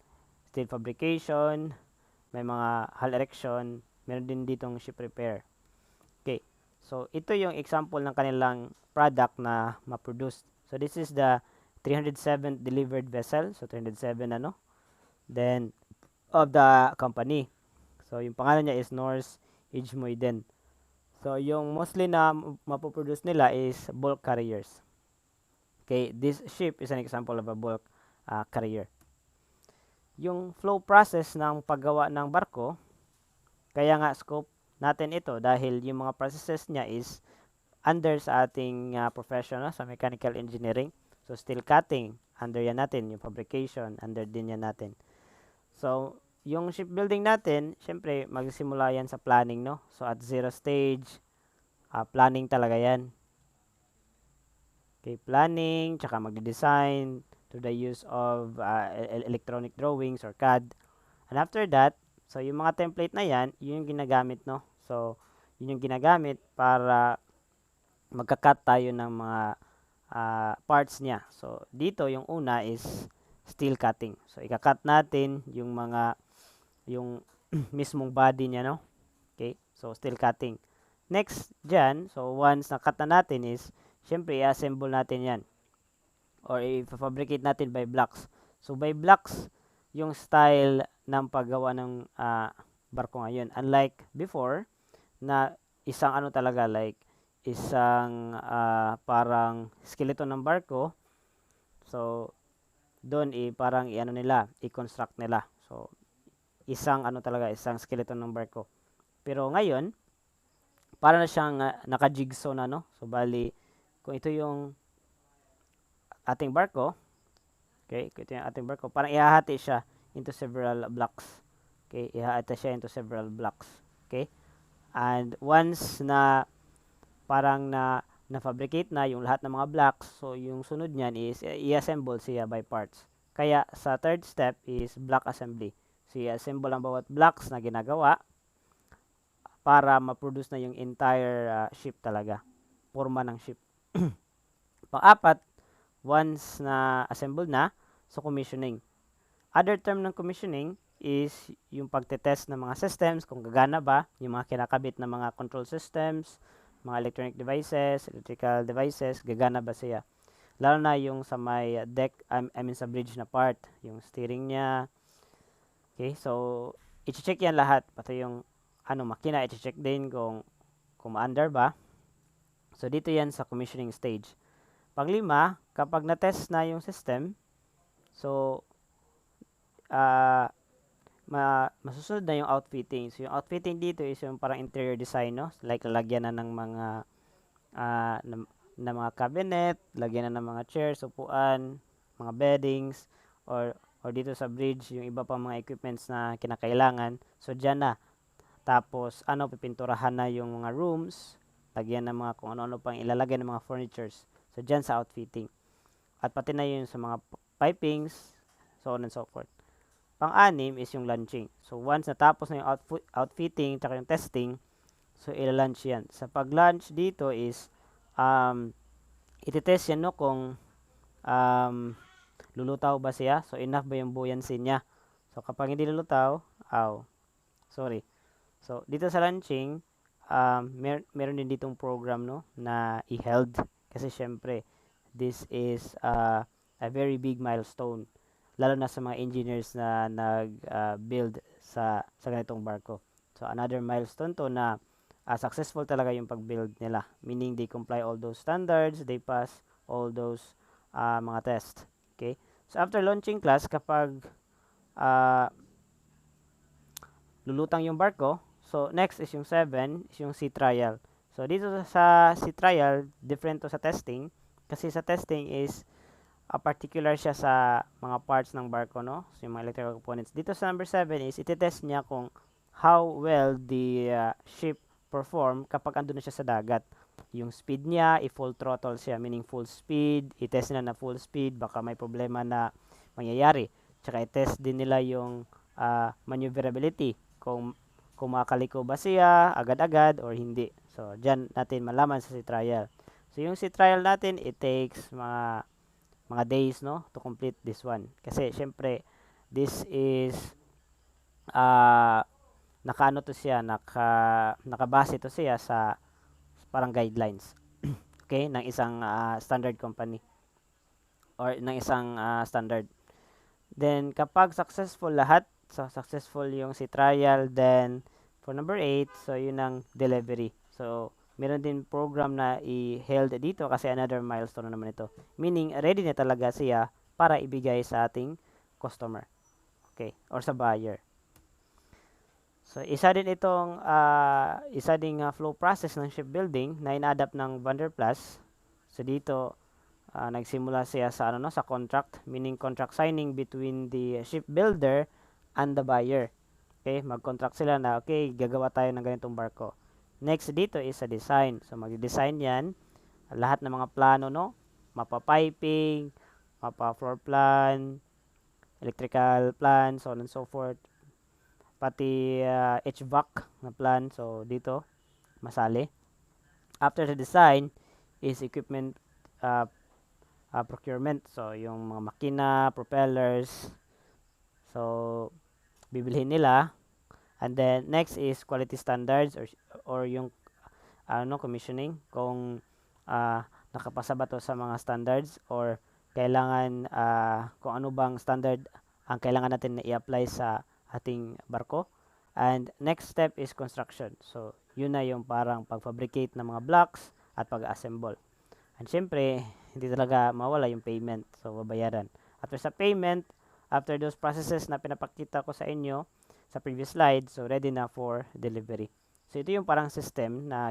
fabrication, may mga hull erection, meron din ditong ship repair. Okay, so ito yung example ng kanilang product na ma-produce. So this is the 307th delivered vessel. So 307 then of the company. So yung pangalan niya is Norse Ijmoiden. So yung mostly na mapoproduce nila is bulk carriers. Okay, this ship is an example of a bulk carrier. Yung flow process ng paggawa ng barko, kaya nga scope natin ito dahil yung mga processes niya is under sa ating profession sa mechanical engineering. So steel cutting, under yan natin. Yung fabrication, under din yan natin. So yung shipbuilding natin, syempre magsimula yan sa planning, no? So at zero stage, planning talaga yan. Okay, planning, tsaka magde-design through the use of electronic drawings or CAD. And after that, so yung mga template na yan, yun yung ginagamit, no? So, yun yung ginagamit para magka-cut tayo ng mga parts niya. So, dito yung una is steel cutting. So, ika-cut natin yung mismong body niya, no? Okay, so steel cutting. Next dyan, so once na-cut na natin is, syempre, i-assemble natin yan. Or i-fabricate natin by blocks. So, by blocks, yung style ng paggawa ng barko ngayon. Unlike before, na isang talaga, like, isang parang skeleton ng barko. So, doon parang i-construct nila. So, isang isang skeleton ng barko. Pero ngayon, para na siyang naka-jigsaw na, no? So, bali, kung ito yung ating barko, okay, kung ito yung ating barko, parang ihahati siya into several blocks. Okay, ihahati siya into several blocks. Okay? And once na parang na-fabricate na yung lahat ng mga blocks. So, yung sunod niyan is i-assemble siya by parts. Kaya, sa third step is block assembly. So, i-assemble ang bawat blocks na ginagawa para ma-produce na yung entire ship talaga. Forma ng ship. Pang-apat, once na assembled na, so commissioning. Other term ng commissioning is yung pagtetest ng mga systems, kung gagana ba, yung mga kinakabit na mga control systems, mga electronic devices, electrical devices, gagana ba siya. Lalo na yung sa may deck, I mean sa bridge na part, yung steering niya. Okay, so i-check yan lahat, pati yung makina, i-check din kung under ba. So dito yan sa commissioning stage. Panglima, kapag na-test na yung system, so masusunod na yung outfitting. So yung outfitting dito is yung parang interior design, no? Like lalagyan na ng mga na mga cabinet, lagyan na ng mga chairs, upuan, mga beddings, or dito sa bridge, yung iba pa mga equipments na kinakailangan. So dyan na. Tapos pipinturahan na yung mga rooms, lagyan ng mga kung ano-ano pang ilalagay ng mga furnitures. So dyan sa outfitting. At pati na yun sa mga pipings, so on and so forth. Pang-anim is yung launching. So once natapos na yung outfitting at yung testing, so ila-launch yan. Sa pag-launch dito is iti-test yan, no, kung lulutaw ba siya. So enough ba yung buoyancy niya. So kapag hindi lulutaw, So dito sa launching, meron din ditong program, no, na i-held kasi syempre this is a very big milestone, lalo na sa mga engineers na nag-build sa ganitong barko. So another milestone to na successful talaga yung pag-build nila, meaning they comply all those standards, they pass all those mga tests. Okay, so after launching class, kapag lulutang yung barko, so next is yung 7, is yung sea trial. So dito sa sea trial, different to sa testing, kasi sa testing is particular siya sa mga parts ng barko, no? So yung mga electrical components. Dito sa number 7 is iti-test niya kung how well the ship perform kapag andun na siya sa dagat. Yung speed niya, i-full throttle siya, meaning full speed. I-test nila na full speed, baka may problema na mangyayari. Tsaka i-test din nila yung maneuverability, kung makaliko ba siya agad-agad or hindi. So, dyan natin malaman sa sea trial. So, yung sea trial natin, it takes mga days, no, to complete this one. Kasi, syempre, this is nakaano to siya, nakabase to siya sa parang guidelines. Okay, ng isang standard company or ng isang standard. Then, kapag successful lahat, so successful yung sea trial, then for number 8, so yun ang delivery. So, meron din program na i-held dito kasi another milestone na naman ito. Meaning, ready na talaga siya para ibigay sa ating customer. Okay, or sa buyer. So, isa din itong flow process ng shipbuilding na ina-adapt ng Vanderplus. So, dito, nagsimula siya sa sa contract, meaning contract signing between the shipbuilder and the buyer. Okay, mag-contract sila na okay, gagawa tayo ng ganitong barko. Next dito is sa design. So mag-design 'yan, lahat ng mga plano, no, mapa-piping, mapa-floor plan, electrical plan, so on and so forth. Pati HVAC na plan, so dito masali. After the design is equipment procurement. So yung mga makina, propellers, so bibilhin nila. And then next is quality standards or yung commissioning, kung nakapasa ba to sa mga standards or kailangan kung ano bang standard ang kailangan natin na i-apply sa ating barko. And next step is construction. So yun na yung parang pag-fabricate ng mga blocks at pag-assemble. And syempre, hindi talaga mawala yung payment. So babayaran. After sa payment, after those processes na pinapakita ko sa inyo sa previous slide, so ready na for delivery. So ito yung parang system na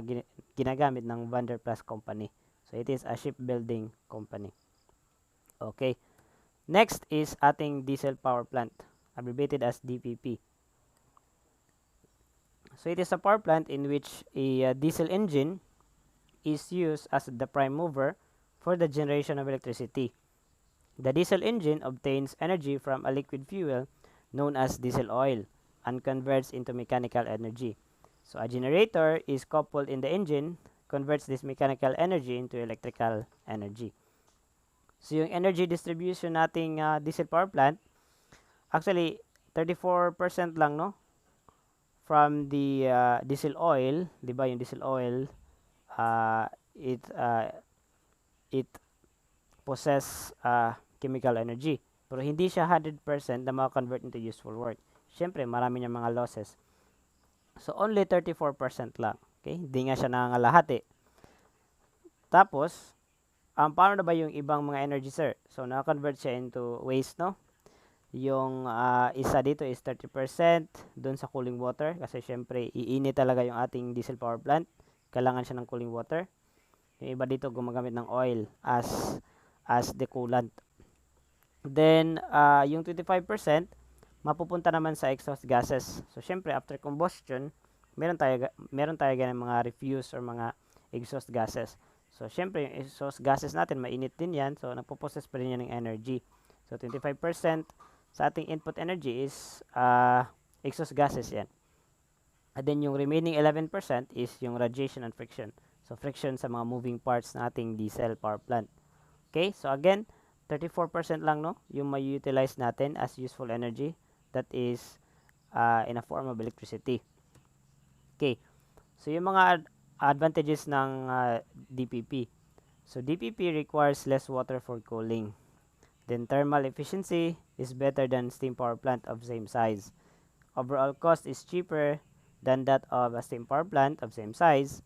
ginagamit ng Vanderplus Company. So it is a shipbuilding company. Okay. Next is ating diesel power plant, abbreviated as DPP. So it is a power plant in which a diesel engine is used as the prime mover for the generation of electricity. The diesel engine obtains energy from a liquid fuel known as diesel oil and converts into mechanical energy. So a generator is coupled in the engine, converts this mechanical energy into electrical energy. So yung energy distribution nating diesel power plant, actually 34% lang no from the diesel oil, 'di ba? Yung diesel oil uh, it it possess chemical energy. Pero hindi siya 100% na maka-convert into useful work. Siyempre, marami niyang mga losses. So, only 34% lang. Okay? Hindi nga siya nangangalahati. Tapos, paano na ba yung ibang mga energy, sir? So, na-convert siya into waste, no? Yung isa dito is 30% dun sa cooling water. Kasi, syempre, iinit talaga yung ating diesel power plant. Kailangan siya ng cooling water. Yung iba dito, gumagamit ng oil as the coolant. Then, yung 25%, mapupunta naman sa exhaust gases. So, syempre, after combustion, meron tayo ganang mga refuse or mga exhaust gases. So, syempre, yung exhaust gases natin, mainit din yan. So, nagpo-process pa rin yan ng energy. So, 25% sa ating input energy is exhaust gases yan. And then, yung remaining 11% is yung radiation and friction. So, friction sa mga moving parts ng ating diesel power plant. Okay, so again, 34% lang no yung may utilize natin as useful energy, that is in a form of electricity. Okay, so yung mga advantages ng DPP. So DPP requires less water for cooling. Then thermal efficiency is better than steam power plant of same size. Overall cost is cheaper than that of a steam power plant of same size.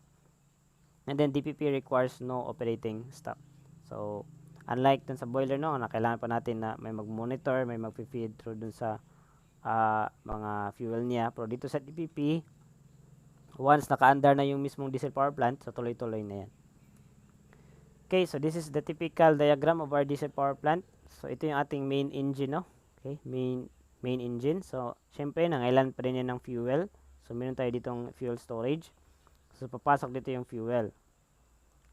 And then DPP requires no operating stop. So unlike dun sa boiler no, na kailangan pa natin na may mag-monitor, may mag-feed through dun sa mga fuel niya. Pero dito sa DPP, once naka-under na yung mismong diesel power plant, so tuloy-tuloy na yan. Okay, so this is the typical diagram of our diesel power plant. So ito yung ating main engine, no? Okay, main engine. So syempre, nangailan pa rin yan ng fuel. So meron tayo ditong fuel storage. So papasok dito yung fuel.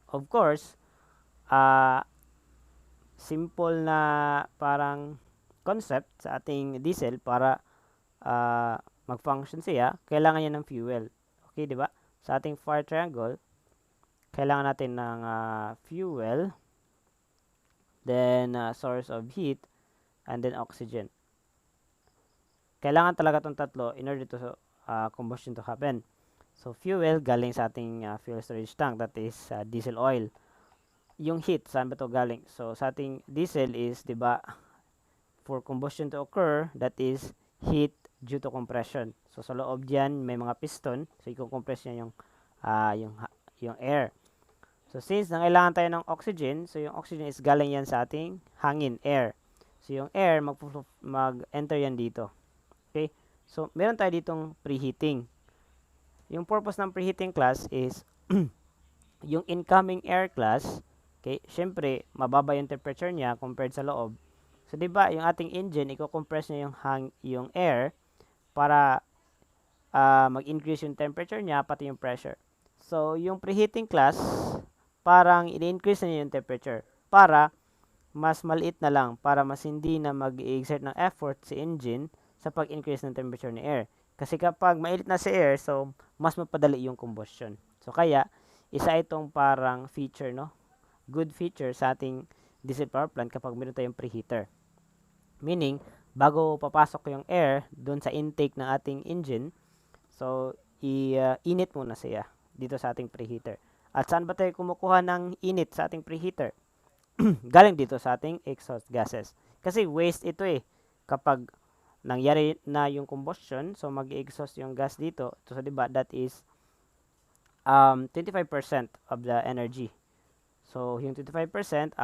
Of course, simple na parang concept sa ating diesel para mag-function siya, kailangan niya ng fuel. Okay, di ba? Sa ating fire triangle, kailangan natin ng fuel, then source of heat, and then oxygen. Kailangan talaga itong tatlo in order to combustion to happen. So, fuel galing sa ating fuel storage tank, that is diesel oil. Yung heat, saan ba ito galing? So, sa ating diesel is, di ba, for combustion to occur, that is heat due to compression. So, sa loob diyan may mga piston. So, i-compress niya yung air. So, since nangailangan tayo ng oxygen, so yung oxygen is galing yan sa ating hangin, air. So, yung air, mag-enter yan dito. Okay? So, meron tayo ditong preheating. Yung purpose ng preheating class is yung incoming air class, okay, syempre, mababa yung temperature niya compared sa loob. So, di ba, yung ating engine, i-compress niya yung air para mag-increase yung temperature niya, pati yung pressure. So, yung preheating class, parang i-increase niya yung temperature para mas maliit na lang, para mas hindi na mag-exert ng effort si engine sa pag-increase ng temperature ni air. Kasi kapag mailit na si air, so, mas mapadali yung combustion. So, kaya, isa itong parang feature, no? Good feature sa ating diesel power plant kapag meron tayong preheater. Meaning, bago papasok yung air doon sa intake ng ating engine, so, init muna siya dito sa ating preheater. At saan ba tayo kumukuha ng init sa ating preheater? Galing dito sa ating exhaust gases. Kasi waste ito eh. Kapag nangyari na yung combustion, so mag-exhaust yung gas dito. So, diba, that is 25% of the energy. So, yung 25%,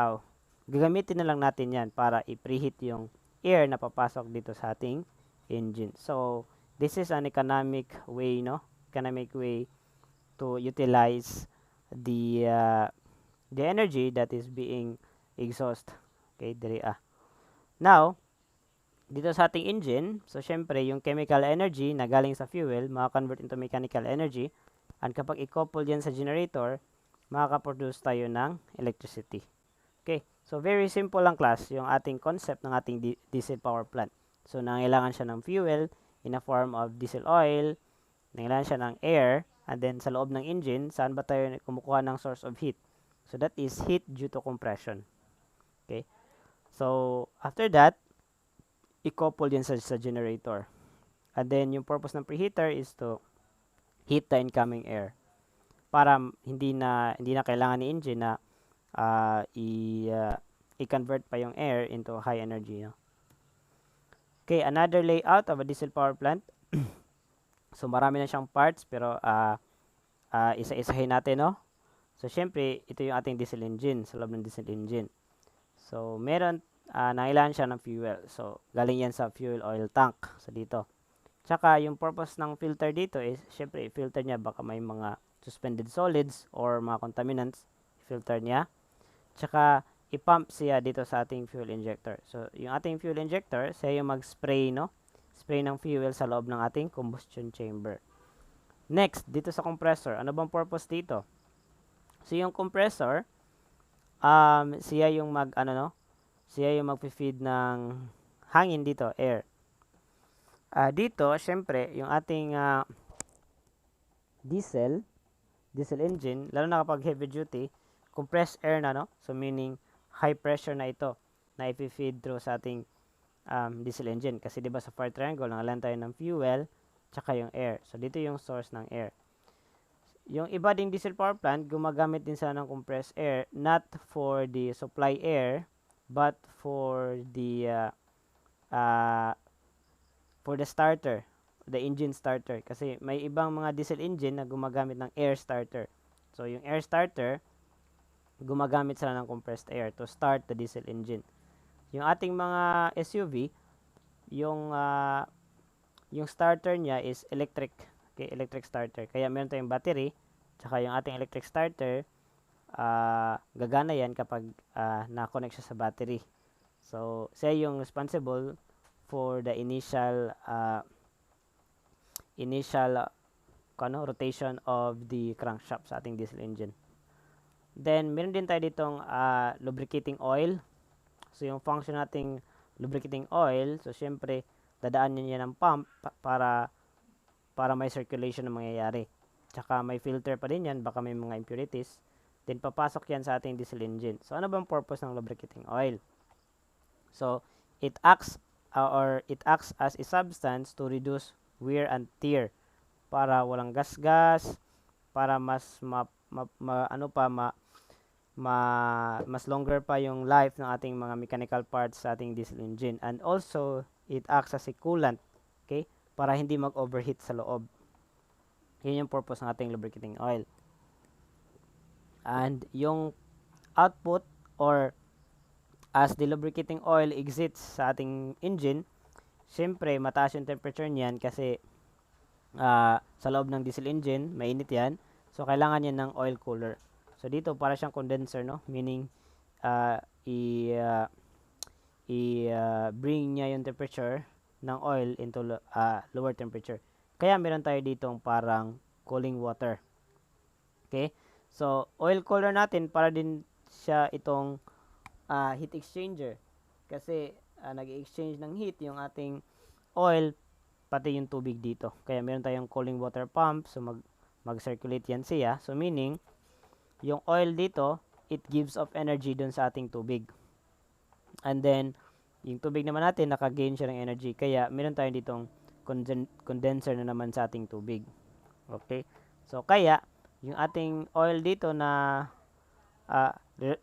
gagamitin na lang natin yan para i-preheat yung air na papasok dito sa ating engine. So, this is an economic way, no? Economic way to utilize the energy that is being exhaust. Okay, diri Now, dito sa ating engine, so syempre, yung chemical energy na galing sa fuel, maka-convert into mechanical energy. And kapag i-couple yan sa generator, makaka-produce tayo ng electricity. Okay, so very simple lang class yung ating concept ng ating diesel power plant. So nangailangan siya ng fuel in a form of diesel oil, nangailangan siya ng air, and then sa loob ng engine, saan ba tayo kumukuha ng source of heat? So that is heat due to compression. Okay, so after that, i-couple yan sa generator. And then yung purpose ng preheater is to heat the incoming air para hindi na kailangan ni engine na i-convert pa yung air into high energy. No? Okay, another layout of a diesel power plant. So marami na siyang parts pero isa-isahin natin, no? So syempre, ito yung ating diesel engine, sa loob ng diesel engine. So meron nangailangan siya ng fuel. So galing yan sa fuel oil tank sa dito. Tsaka yung purpose ng filter dito is syempre i-filter niya baka may mga suspended solids or mga contaminants, filter niya. Tsaka i-pump siya dito sa ating fuel injector. So yung ating fuel injector, siya yung mag-spray, no? Spray ng fuel sa loob ng ating combustion chamber. Next, dito sa compressor, ano bang purpose dito? So yung compressor, siya yung siya yung mag-feed ng hangin dito, air. Dito, syempre, yung ating diesel engine, lalo na kapag heavy duty, compressed air na, no? So meaning high pressure na ito na i-feed through sa ating diesel engine. Kasi 'di ba sa fire triangle, nangalan tayo ng fuel tsaka yung air. So dito yung source ng air. Yung iba ding diesel power plant, gumagamit din sila ng compressed air, not for the supply air, but for the starter, the engine starter. Kasi may ibang mga diesel engine na gumagamit ng air starter. So yung air starter, gumagamit sila ng compressed air to start the diesel engine. Yung ating mga SUV, yung starter niya is electric. Okay, electric starter. Kaya meron tayong battery, tsaka yung ating electric starter, gagana yan kapag na-connect siya sa battery. So, siya yung responsible for the initial rotation of the crankshaft sa ating diesel engine. Then, meron din tayo ditong lubricating oil. So, yung function nating lubricating oil, so, syempre, dadaan niya ng pump para may circulation na mangyayari. Tsaka may filter pa din yan, baka may mga impurities. Then, papasok yan sa ating diesel engine. So, ano bang purpose ng lubricating oil? So, it acts as a substance to reduce wear and tear para walang gas-gas, para mas mas longer pa yung life ng ating mga mechanical parts sa ating diesel engine. And also, it acts as a coolant, okay? Para hindi mag-overheat sa loob. Yun yung purpose ng ating lubricating oil. And yung output or as the lubricating oil exits sa ating engine, syempre mataas yung temperature niyan kasi sa loob ng diesel engine, mainit yan. So, kailangan yan ng oil cooler. So, dito para siyang condenser, no? Meaning, bring niya yung temperature ng oil into lower temperature. Kaya meron tayo ditong parang cooling water. Okay? So, oil cooler natin para din siya itong heat exchanger. Kasi nag-exchange ng heat yung ating oil pati yung tubig dito. Kaya meron tayong cooling water pump. So, mag-circulate yan siya. So, meaning, yung oil dito, it gives off energy dun sa ating tubig. And then, yung tubig naman natin, naka-gain siya ng energy. Kaya, meron tayong ditong condenser na naman sa ating tubig. Okay? So, kaya, yung ating oil dito na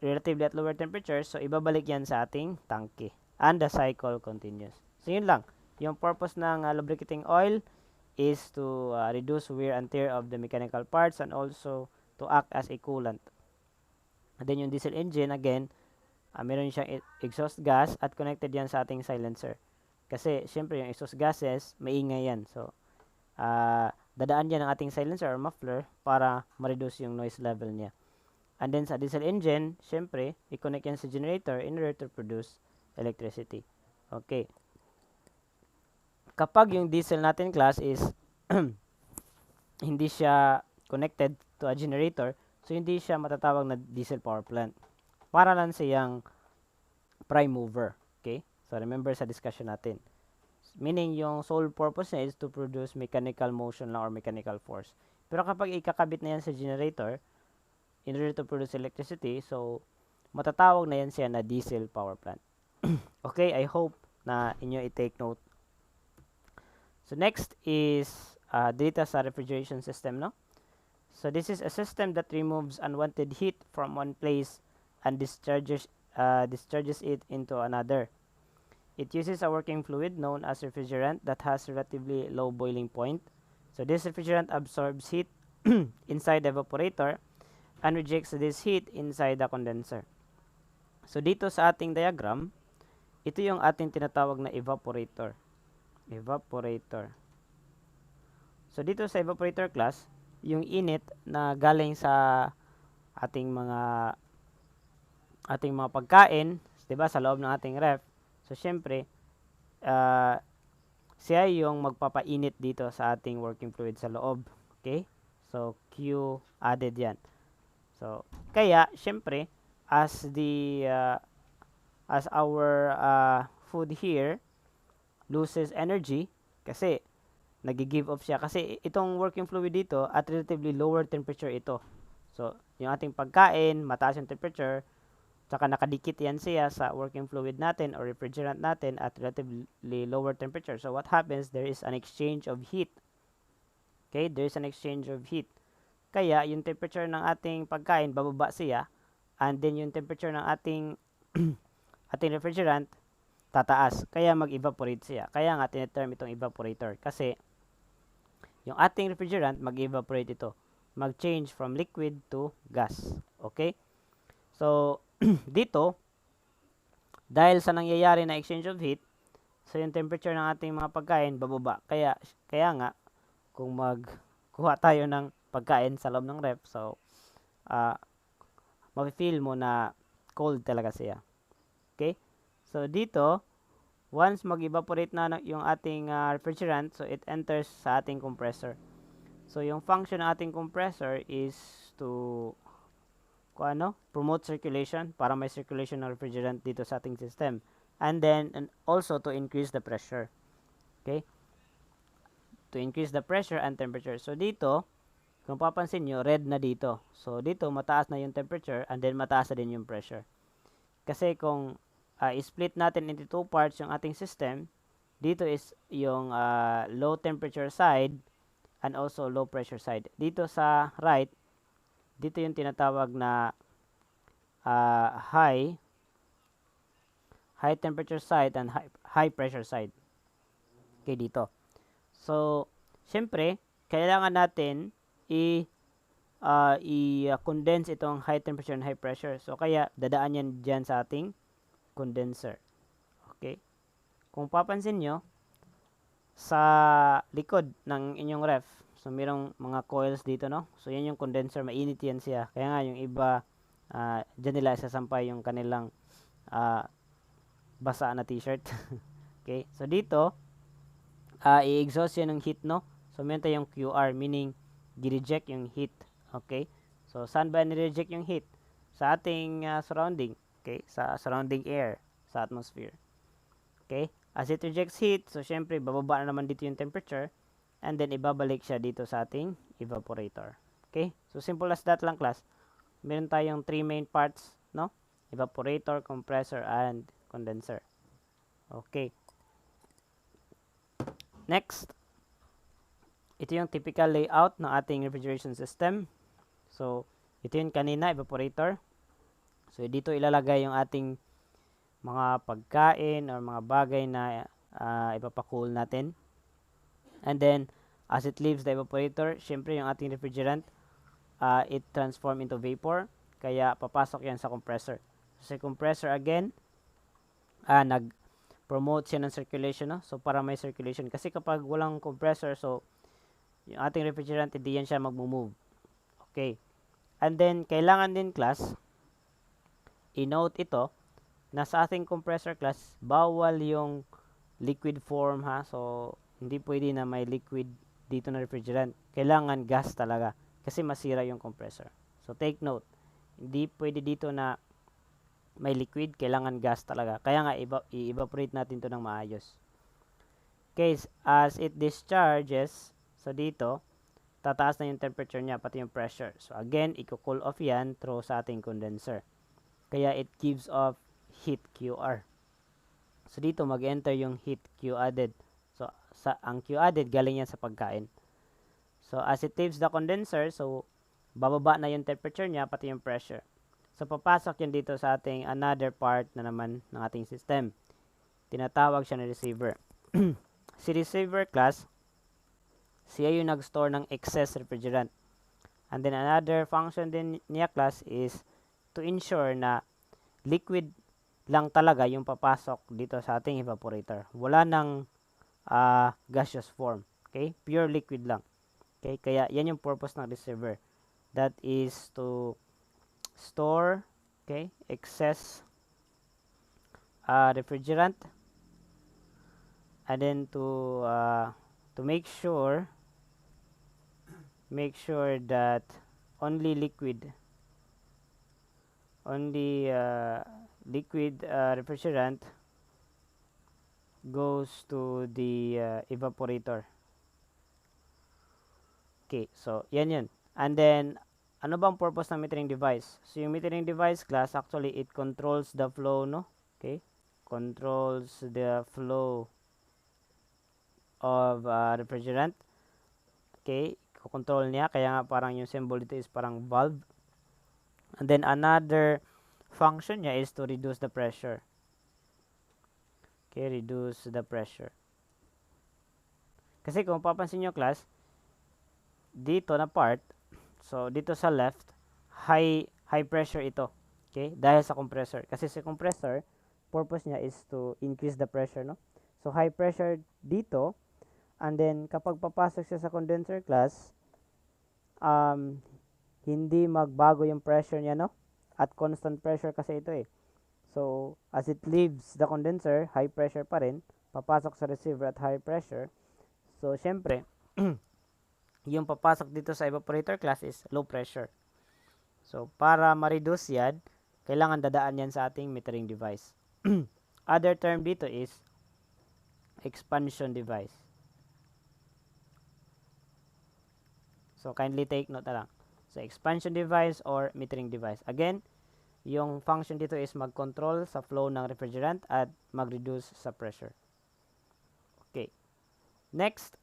relatively at lower temperature, so, ibabalik yan sa ating tangke. And the cycle continues. So, yun lang. Yung purpose ng lubricating oil is to reduce wear and tear of the mechanical parts and also to act as a coolant. And then yung diesel engine, again, meron siyang exhaust gas at connected yan sa ating silencer. Kasi, syempre, yung exhaust gases, maingay yan. So, dadaan yan ng ating silencer or muffler para ma-reduce yung noise level niya. And then, sa diesel engine, syempre, i-connect yan sa generator in order to produce electricity. Okay. Kapag yung diesel natin class is hindi siya connected to a generator, So hindi siya matatawag na diesel power plant. Para lang siyang prime mover. Okay? So remember sa discussion natin. Meaning yung sole purpose niya is to produce mechanical motion lang or mechanical force. Pero kapag ikakabit na yan sa generator, in order to produce electricity, so matatawag na yan siya na diesel power plant. Okay, I hope na inyo i-take note. So next is data sa refrigeration system, no? So this is a system that removes unwanted heat from one place and discharges it into another. It uses a working fluid known as refrigerant that has relatively low boiling point. So this refrigerant absorbs heat inside the evaporator and rejects this heat inside the condenser. So dito sa ating diagram, ito yung ating tinatawag na evaporator. Evaporator. So dito sa evaporator class, yung init na galing sa ating mga pagkain, 'di ba, sa loob ng ating ref. So syempre, siya yung magpapainit dito sa ating working fluid sa loob. Okay? So Q added 'yan. So kaya syempre as our food here loses energy kasi nagi-give off siya kasi itong working fluid dito at relatively lower temperature ito. So, yung ating pagkain, mataas yung temperature, tsaka nakadikit yan siya sa working fluid natin or refrigerant natin at relatively lower temperature. So, what happens? There is an exchange of heat. Okay? There is an exchange of heat. Kaya, yung temperature ng ating pagkain, bababa siya, and then yung temperature ng ating refrigerant, tataas. Kaya mag-evaporate siya. Kaya nga, tineterm itong evaporator. Kasi, yung ating refrigerant, mag-evaporate ito. Mag-change from liquid to gas. Okay? So, dito, dahil sa nangyayari na exchange of heat, so yung temperature ng ating mga pagkain, bababa. Kaya nga, kung magkuha tayo ng pagkain sa loob ng ref, so, mafe-feel mo na cold talaga siya. Okay? So, dito, once mag-evaporate na yung ating refrigerant, so it enters sa ating compressor. So, yung function ng ating compressor is to promote circulation para may circulation ng refrigerant dito sa ating system. And also to increase the pressure. Okay? To increase the pressure and temperature. So, dito, kung papansin nyo, red na dito. So, dito, mataas na yung temperature and then mataas na din yung pressure. Kasi kung i-split natin into two parts yung ating system, dito is yung low temperature side and also low pressure side. Dito sa right, dito yung tinatawag na high temperature side and high pressure side. Okay, dito. So, syempre, kailangan natin i-condense itong high temperature and high pressure. So, kaya dadaan yan dyan sa ating condenser. Okay? Kung papansin nyo, sa likod ng inyong ref, so mayroong mga coils dito, no? So, yan yung condenser. Mainit yan siya. Kaya nga, yung iba, dyan nila isasampay yung kanilang basa na t-shirt. Okay? So, dito, i-exhaust yan ng heat, no? So, meron tayong QR, meaning, gi-reject yung heat. Okay? So, saan ba ni-reject yung heat? Sa ating surrounding. Okay? Sa surrounding air, sa atmosphere. Okay? As it rejects heat, so syempre, bababa na naman dito yung temperature, and then ibabalik siya dito sa ating evaporator. Okay? So, simple as that lang, class. Meron tayong three main parts, no? Evaporator, compressor, and condenser. Okay. Next, ito yung typical layout ng ating refrigeration system. So, ito yung kanina, evaporator. So, dito ilalagay yung ating mga pagkain or mga bagay na ipapakool natin. And then, as it leaves the evaporator, syempre yung ating refrigerant, it transform into vapor. Kaya, papasok yan sa compressor. So, sa compressor again, nag-promote siya ng circulation. No? So, para may circulation. Kasi kapag walang compressor, so, yung ating refrigerant, hindi yan siya mag-move. Okay. And then, kailangan din, class, i-note ito, na sa ating compressor class, bawal yung liquid form, ha. So, hindi pwede na may liquid dito na refrigerant. Kailangan gas talaga kasi masira yung compressor. So take note, hindi pwede dito na may liquid, kailangan gas talaga. Kaya nga i-evaporate natin to ng maayos. Okay, as it discharges, so dito, tataas na yung temperature niya, pati yung pressure. So again, i-cool off yan through sa ating condenser. Kaya it gives off heat QR. So dito, mag-enter yung heat Q added. So ang Q added, galing yan sa pagkain. So as it leaves the condenser, so bababa na yung temperature niya, pati yung pressure. So papasok yan dito sa ating another part na naman ng ating system. Tinatawag siya na receiver. Si receiver class, siya yung nag-store ng excess refrigerant. And then another function din niya class is to ensure na liquid lang talaga yung papasok dito sa ating evaporator. Wala nang gaseous form. Okay? Pure liquid lang. Okay? Kaya yan yung purpose ng receiver. That is to store, okay, excess refrigerant, and then to make sure that only liquid refrigerant goes to the evaporator. Okay, so yan. And then ano bang purpose ng metering device? So yung metering device class, actually it controls the flow, no? Okay, controls the flow of refrigerant. Okay, control niya, kaya nga parang yung symbol dito is parang valve. And then another function niya is to reduce the pressure. Okay, reduce the pressure. Kasi kung papansin nyo class, dito na part, so dito sa left, high pressure ito. Okay, dahil sa compressor. Kasi sa compressor, purpose niya is to increase the pressure, no? So high pressure dito, and then kapag papasok siya sa condenser class, hindi magbago yung pressure niya, no? At constant pressure kasi ito eh. So as it leaves the condenser, high pressure pa rin, papasok sa receiver at high pressure. So syempre, yung papasok dito sa evaporator class is low pressure. So para ma-reduce yan, kailangan dadaan yan sa ating metering device. Other term dito is expansion device. So kindly take note na lang. So expansion device or metering device. Again, yung function dito is mag-control sa flow ng refrigerant at mag-reduce sa pressure. Okay. Next,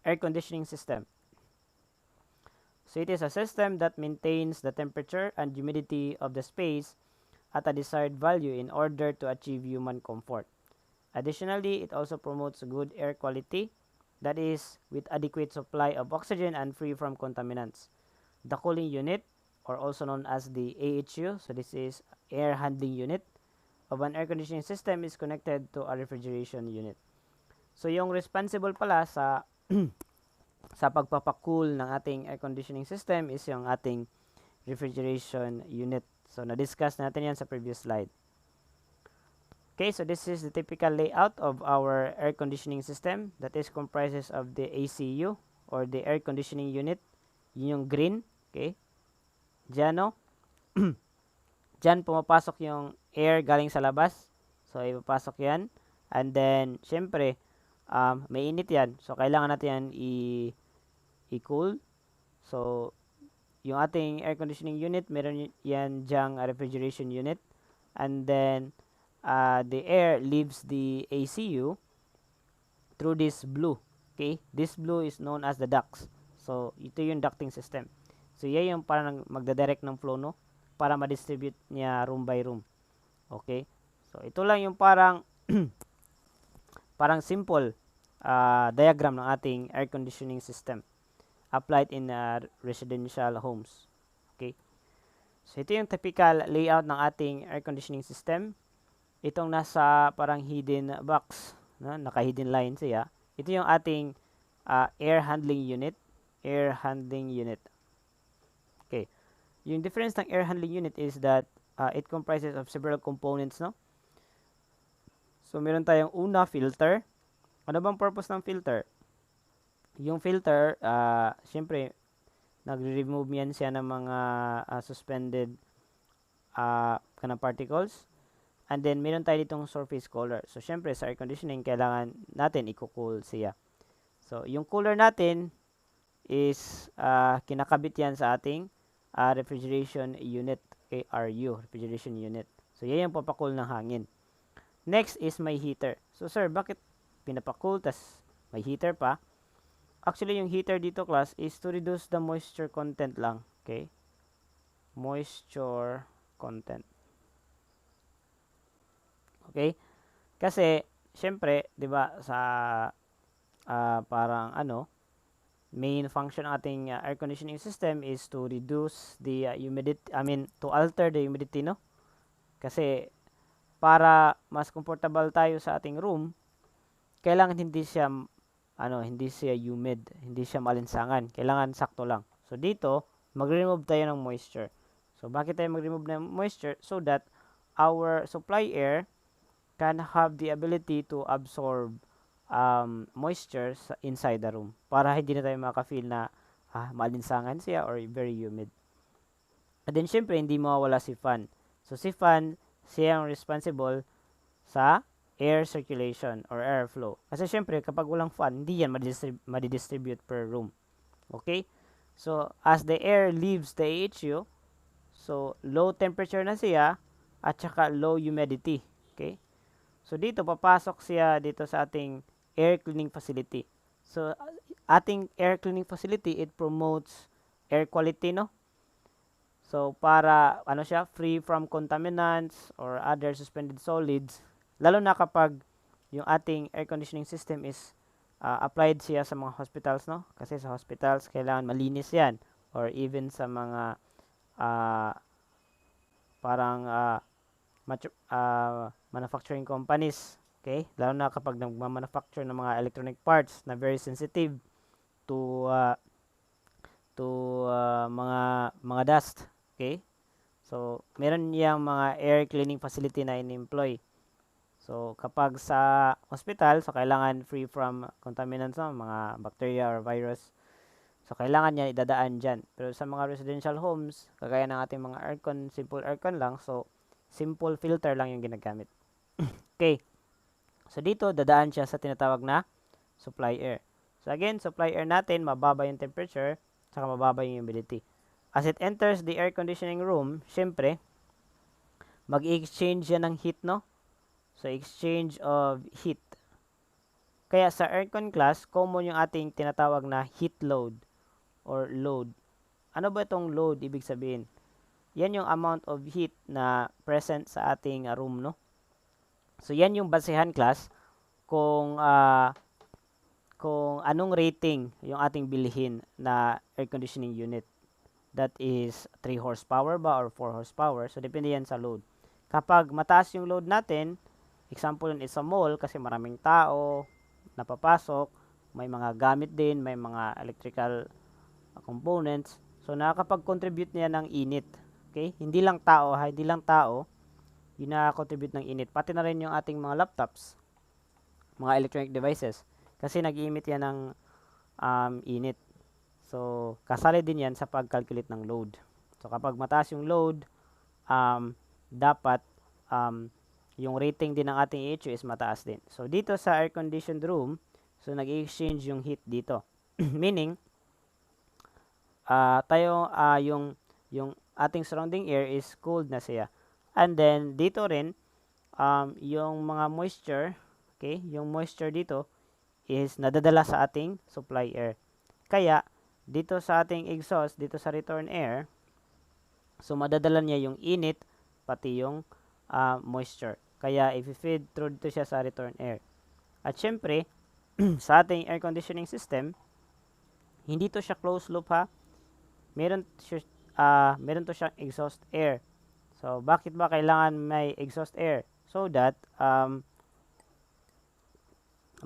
air conditioning system. So it is a system that maintains the temperature and humidity of the space at a desired value in order to achieve human comfort. Additionally, it also promotes good air quality, that is, with adequate supply of oxygen and free from contaminants. The cooling unit, or also known as the AHU, so this is air handling unit, of an air conditioning system is connected to a refrigeration unit. So yung responsible pala sa sa pagpapakool ng ating air conditioning system is yung ating refrigeration unit. So na-discuss natin yan sa previous slide. Okay, so this is the typical layout of our air conditioning system that is comprises of the ACU or the air conditioning unit. Yun yung green, okay? Diyan, no? Diyan pumapasok yung air galing sa labas. So ipapasok yan. And then, syempre, may init yan. So kailangan natin yan i-cool. So yung ating air conditioning unit, meron yan dyang refrigeration unit. And then, the air leaves the ACU through this blue. Okay? This blue is known as the ducts. So, ito yung ducting system. So, yan yung parang magdadirect ng flow, no? Para ma-distribute niya room by room. Okay? So, ito lang yung parang parang simple diagram ng ating air conditioning system applied in residential homes. Okay? So, ito yung typical layout ng ating air conditioning system. Itong nasa parang hidden box, no? Naka-hidden line siya. Ito yung ating air handling unit. Air handling unit. Okay. Yung difference ng air handling unit is that it comprises of several components, no? So, meron tayong una, filter. Ano bang purpose ng filter? Yung filter, syempre, nagre-remove yan siya ng mga suspended kanang particles. And then, meron tayo ditong surface cooler. So, syempre, sa air conditioning, kailangan natin i-cool siya. So, yung cooler natin is kinakabit yan sa ating refrigeration unit, RU, refrigeration unit. So, yan yung papakool ng hangin. Next is may heater. So, sir, bakit pinapakool tas may heater pa? Actually, yung heater dito, class, is to reduce the moisture content lang. Okay? Moisture content. Okay? Kasi, syempre, di ba, sa parang main function ng ating air conditioning system is to reduce the humidity, to alter the humidity, no? Kasi, para mas comfortable tayo sa ating room, kailangan hindi siya humid, hindi siya malinsangan. Kailangan sakto lang. So, dito, mag-remove tayo ng moisture. So, bakit tayo mag-remove ng moisture? So that our supply air can have the ability to absorb moisture inside the room. Para hindi na tayo makaka-feel na malinsangan siya or very humid. And then, syempre, hindi mawawala si fan. So, si fan, siya ang responsible sa air circulation or airflow. Kasi syempre, kapag walang fan, hindi yan madidistribute per room. Okay? So, as the air leaves the AHU, so, low temperature na siya at saka low humidity. Okay? So, dito, papasok siya dito sa ating air cleaning facility. So, ating air cleaning facility, it promotes air quality, no? So, para, siya, free from contaminants or other suspended solids, lalo na kapag yung ating air conditioning system is applied siya sa mga hospitals, no? Kasi sa hospitals, kailangan malinis yan. Or even sa mga manufacturing companies. Okay? Lalo na kapag nagmamanufacture ng mga electronic parts na very sensitive to mga dust. Okay? So, meron yang mga air cleaning facility na in-employ. So, kapag sa hospital, so kailangan free from contaminants, no? Mga bacteria or virus. So, kailangan niya idadaan dyan. Pero sa mga residential homes, kagaya ng ating mga aircon, simple aircon lang, so, simple filter lang yung ginagamit. Okay. So, dito, dadaan siya sa tinatawag na supply air. So, again, supply air natin, mababa yung temperature, saka mababa yung humidity. As it enters the air conditioning room, syempre, mag-exchange yan ng heat, no? So, exchange of heat. Kaya sa aircon class, common yung ating tinatawag na heat load or load. Ano ba itong load? Ibig sabihin, yan yung amount of heat na present sa ating room, no? So, yan yung basehan class kung anong rating yung ating bilhin na air conditioning unit. That is 3 horsepower ba or 4 horsepower. So, depende yan sa load. Kapag mataas yung load natin, example is sa mall kasi maraming tao napapasok, may mga gamit din, may mga electrical components. So, nakakapag-contribute niya ng init. Okay? Hindi lang tao, yung nakaka-contribute ng init. Pati na rin yung ating mga laptops, mga electronic devices. Kasi nag-i-emit yan ng init. So, kasali din yan sa pag-calculate ng load. So, kapag mataas yung load, dapat yung rating din ng ating AHU is mataas din. So, dito sa air-conditioned room, so nag-exchange yung heat dito. Meaning, yung ating surrounding air is cooled na siya. And then, dito rin, yung mga moisture, okay, yung moisture dito is nadadala sa ating supply air. Kaya, dito sa ating exhaust, dito sa return air, so madadala niya yung init, pati yung moisture. Kaya, i-feed through dito siya sa return air. At syempre, sa ating air conditioning system, hindi to siya closed loop ha. Meron to siyang exhaust air. So, bakit ba kailangan may exhaust air? So that,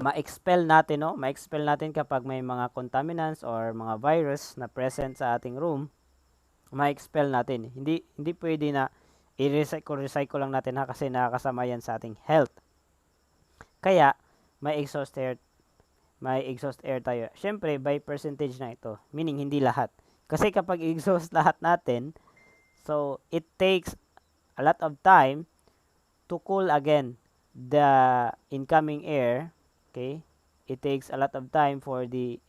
ma-expel natin, no? Ma-expel natin kapag may mga contaminants or mga virus na present sa ating room, ma-expel natin. Hindi pwede na i-recycle lang natin ha kasi nakakasama yan sa ating health. Kaya, may exhaust air tayo. Syempre, by percentage na ito. Meaning, hindi lahat. Kasi kapag exhaust lahat natin, so it takes a lot of time to cool again the incoming air. Okay, it takes a lot of time for the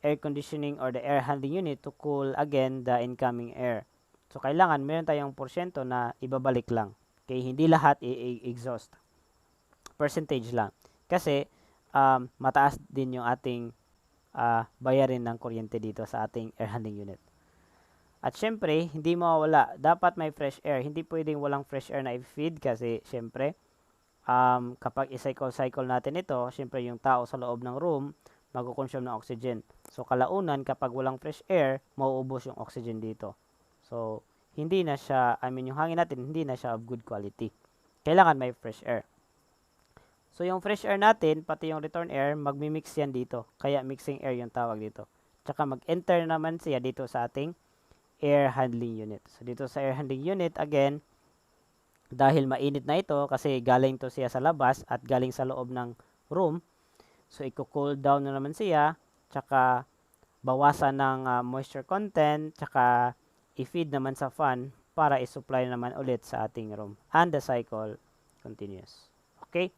air conditioning or the air handling unit to cool again the incoming air. So kailangan meron tayong porsyento na ibabalik lang. Okay, hindi lahat i-exhaust. Percentage lang. Kasi mataas din yung ating bayarin ng kuryente dito sa ating air handling unit. At syempre, hindi mawawala. Dapat may fresh air. Hindi pwedeng walang fresh air na i-feed kasi syempre, kapag i-cycle natin ito, syempre yung tao sa loob ng room, mag-consume ng oxygen. So, kalaunan, kapag walang fresh air, mauubos yung oxygen dito. So, hindi na siya, yung hangin natin, hindi na siya of good quality. Kailangan may fresh air. So, yung fresh air natin, pati yung return air, magmi-mix yan dito. Kaya mixing air yung tawag dito. Tsaka mag-enter naman siya dito sa ating air handling unit. So, dito sa air handling unit, again, dahil mainit na ito, kasi galing to siya sa labas at galing sa loob ng room, so, i-cool down na naman siya, tsaka bawasan ng moisture content, tsaka i-feed naman sa fan para i-supply naman ulit sa ating room. And the cycle continues. Okay?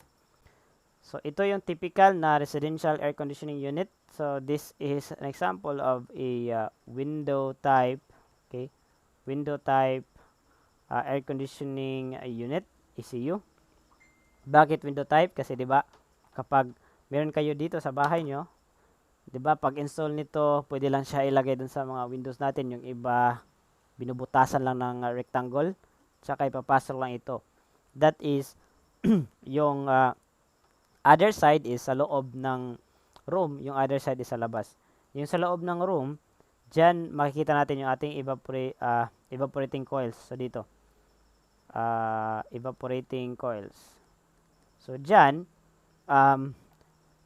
So, ito yung typical na residential air conditioning unit. So, this is an example of a window type, okay? Window type air conditioning unit, ECU. Bakit window type? Kasi 'di ba, kapag meron kayo dito sa bahay nyo, 'di ba, pag install nito, pwede lang siya ilagay dun sa mga windows natin, yung iba binubutasan lang ng rectangle, tsaka ipapasok lang ito. That is yung other side is sa loob ng room, yung other side is sa labas. Yung sa loob ng room, dyan makikita natin yung ating evaporating coils. So dito, evaporating coils. So dyan,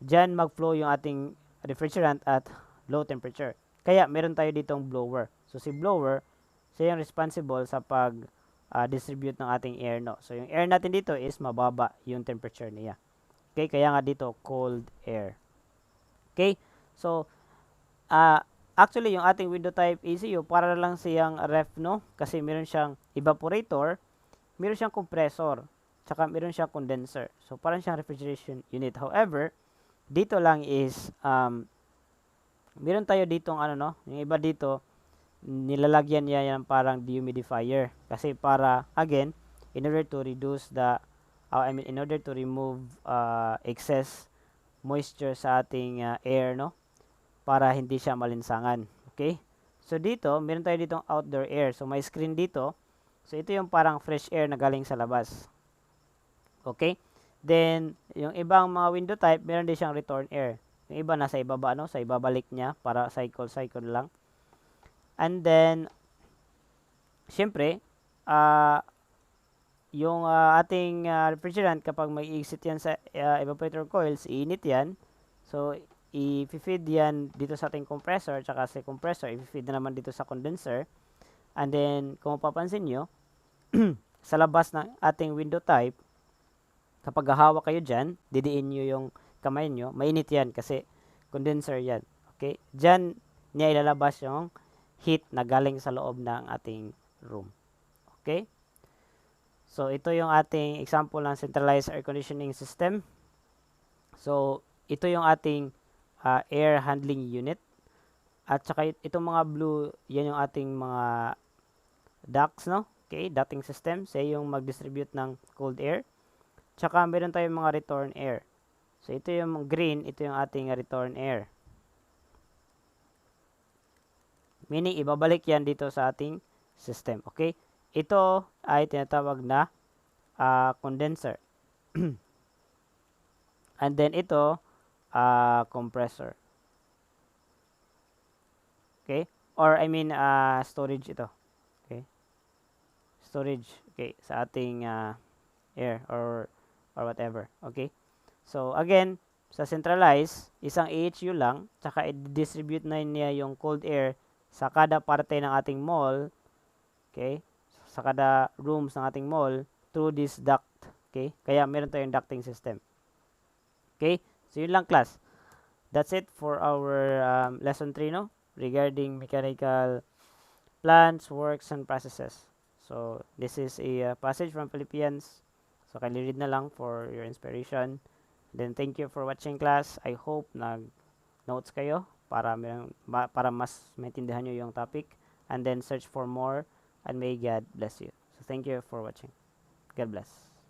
dyan mag-flow yung ating refrigerant at low temperature. Kaya meron tayo ditong blower. So si blower, siya yung responsible sa pag distribute ng ating air, no. So yung air natin dito is mababa yung temperature niya. Okay, kaya nga dito cold air. Okay? So actually yung ating window type ECU para lang siyang ref, no? Kasi meron siyang evaporator, meron siyang compressor, tsaka meron siyang condenser. So parang siyang refrigeration unit. However, dito lang is meron tayo ditong yung iba dito nilalagyan niya yan parang dehumidifier kasi para again in order to reduce the in order to remove excess moisture sa ating air, no, para hindi siya malinsangan. Okay, so dito meron tayo ditong outdoor air, so may screen dito, so ito yung parang fresh air na galing sa labas. Okay, then yung ibang mga window type meron din siyang return air, yung iba nasa ibaba, sa ibabalik niya para cycle lang. And then syempre yung ating refrigerant, kapag may exit yan sa evaporator coils, iinit yan. So, i-feed yan dito sa ating compressor, tsaka sa compressor, i-feed na naman dito sa condenser. And then, kung mapapansin nyo, sa labas ng ating window type, kapag hahawak kayo dyan, didiin nyo yung kamay nyo, mainit yan kasi condenser yan. Okay? Dyan niya ilalabas yung heat na galing sa loob ng ating room. Okay? So, ito yung ating example ng centralized air conditioning system. So, ito yung ating air handling unit. At saka itong mga blue, yan yung ating mga ducts, no? Okay, ducting system. Siya yung mag-distribute ng cold air. Tsaka meron tayong mga return air. So, ito yung green, ito yung ating return air. Meaning, ibabalik yan dito sa ating system. Okay? Ito ay tinatawag na condenser. And then ito, compressor. Okay? Or storage ito. Okay? Storage, okay, sa ating air or whatever. Okay? So, again, sa centralized, isang AHU lang, tsaka i-distribute na niya yung cold air sa kada parte ng ating mall. Okay? Sa kada rooms ng ating mall through this duct. Okay? Kaya meron tayong ducting system. Okay? So, yun lang, class. That's it for our lesson 3, no? regarding mechanical plants, works, and processes. So, this is a passage from Philippians. So, kindly read na lang for your inspiration. Then, thank you for watching class. I hope nag-notes kayo para mas maintindihan nyo yung topic. And then, search for more. And may God bless you. So, thank you for watching. God bless.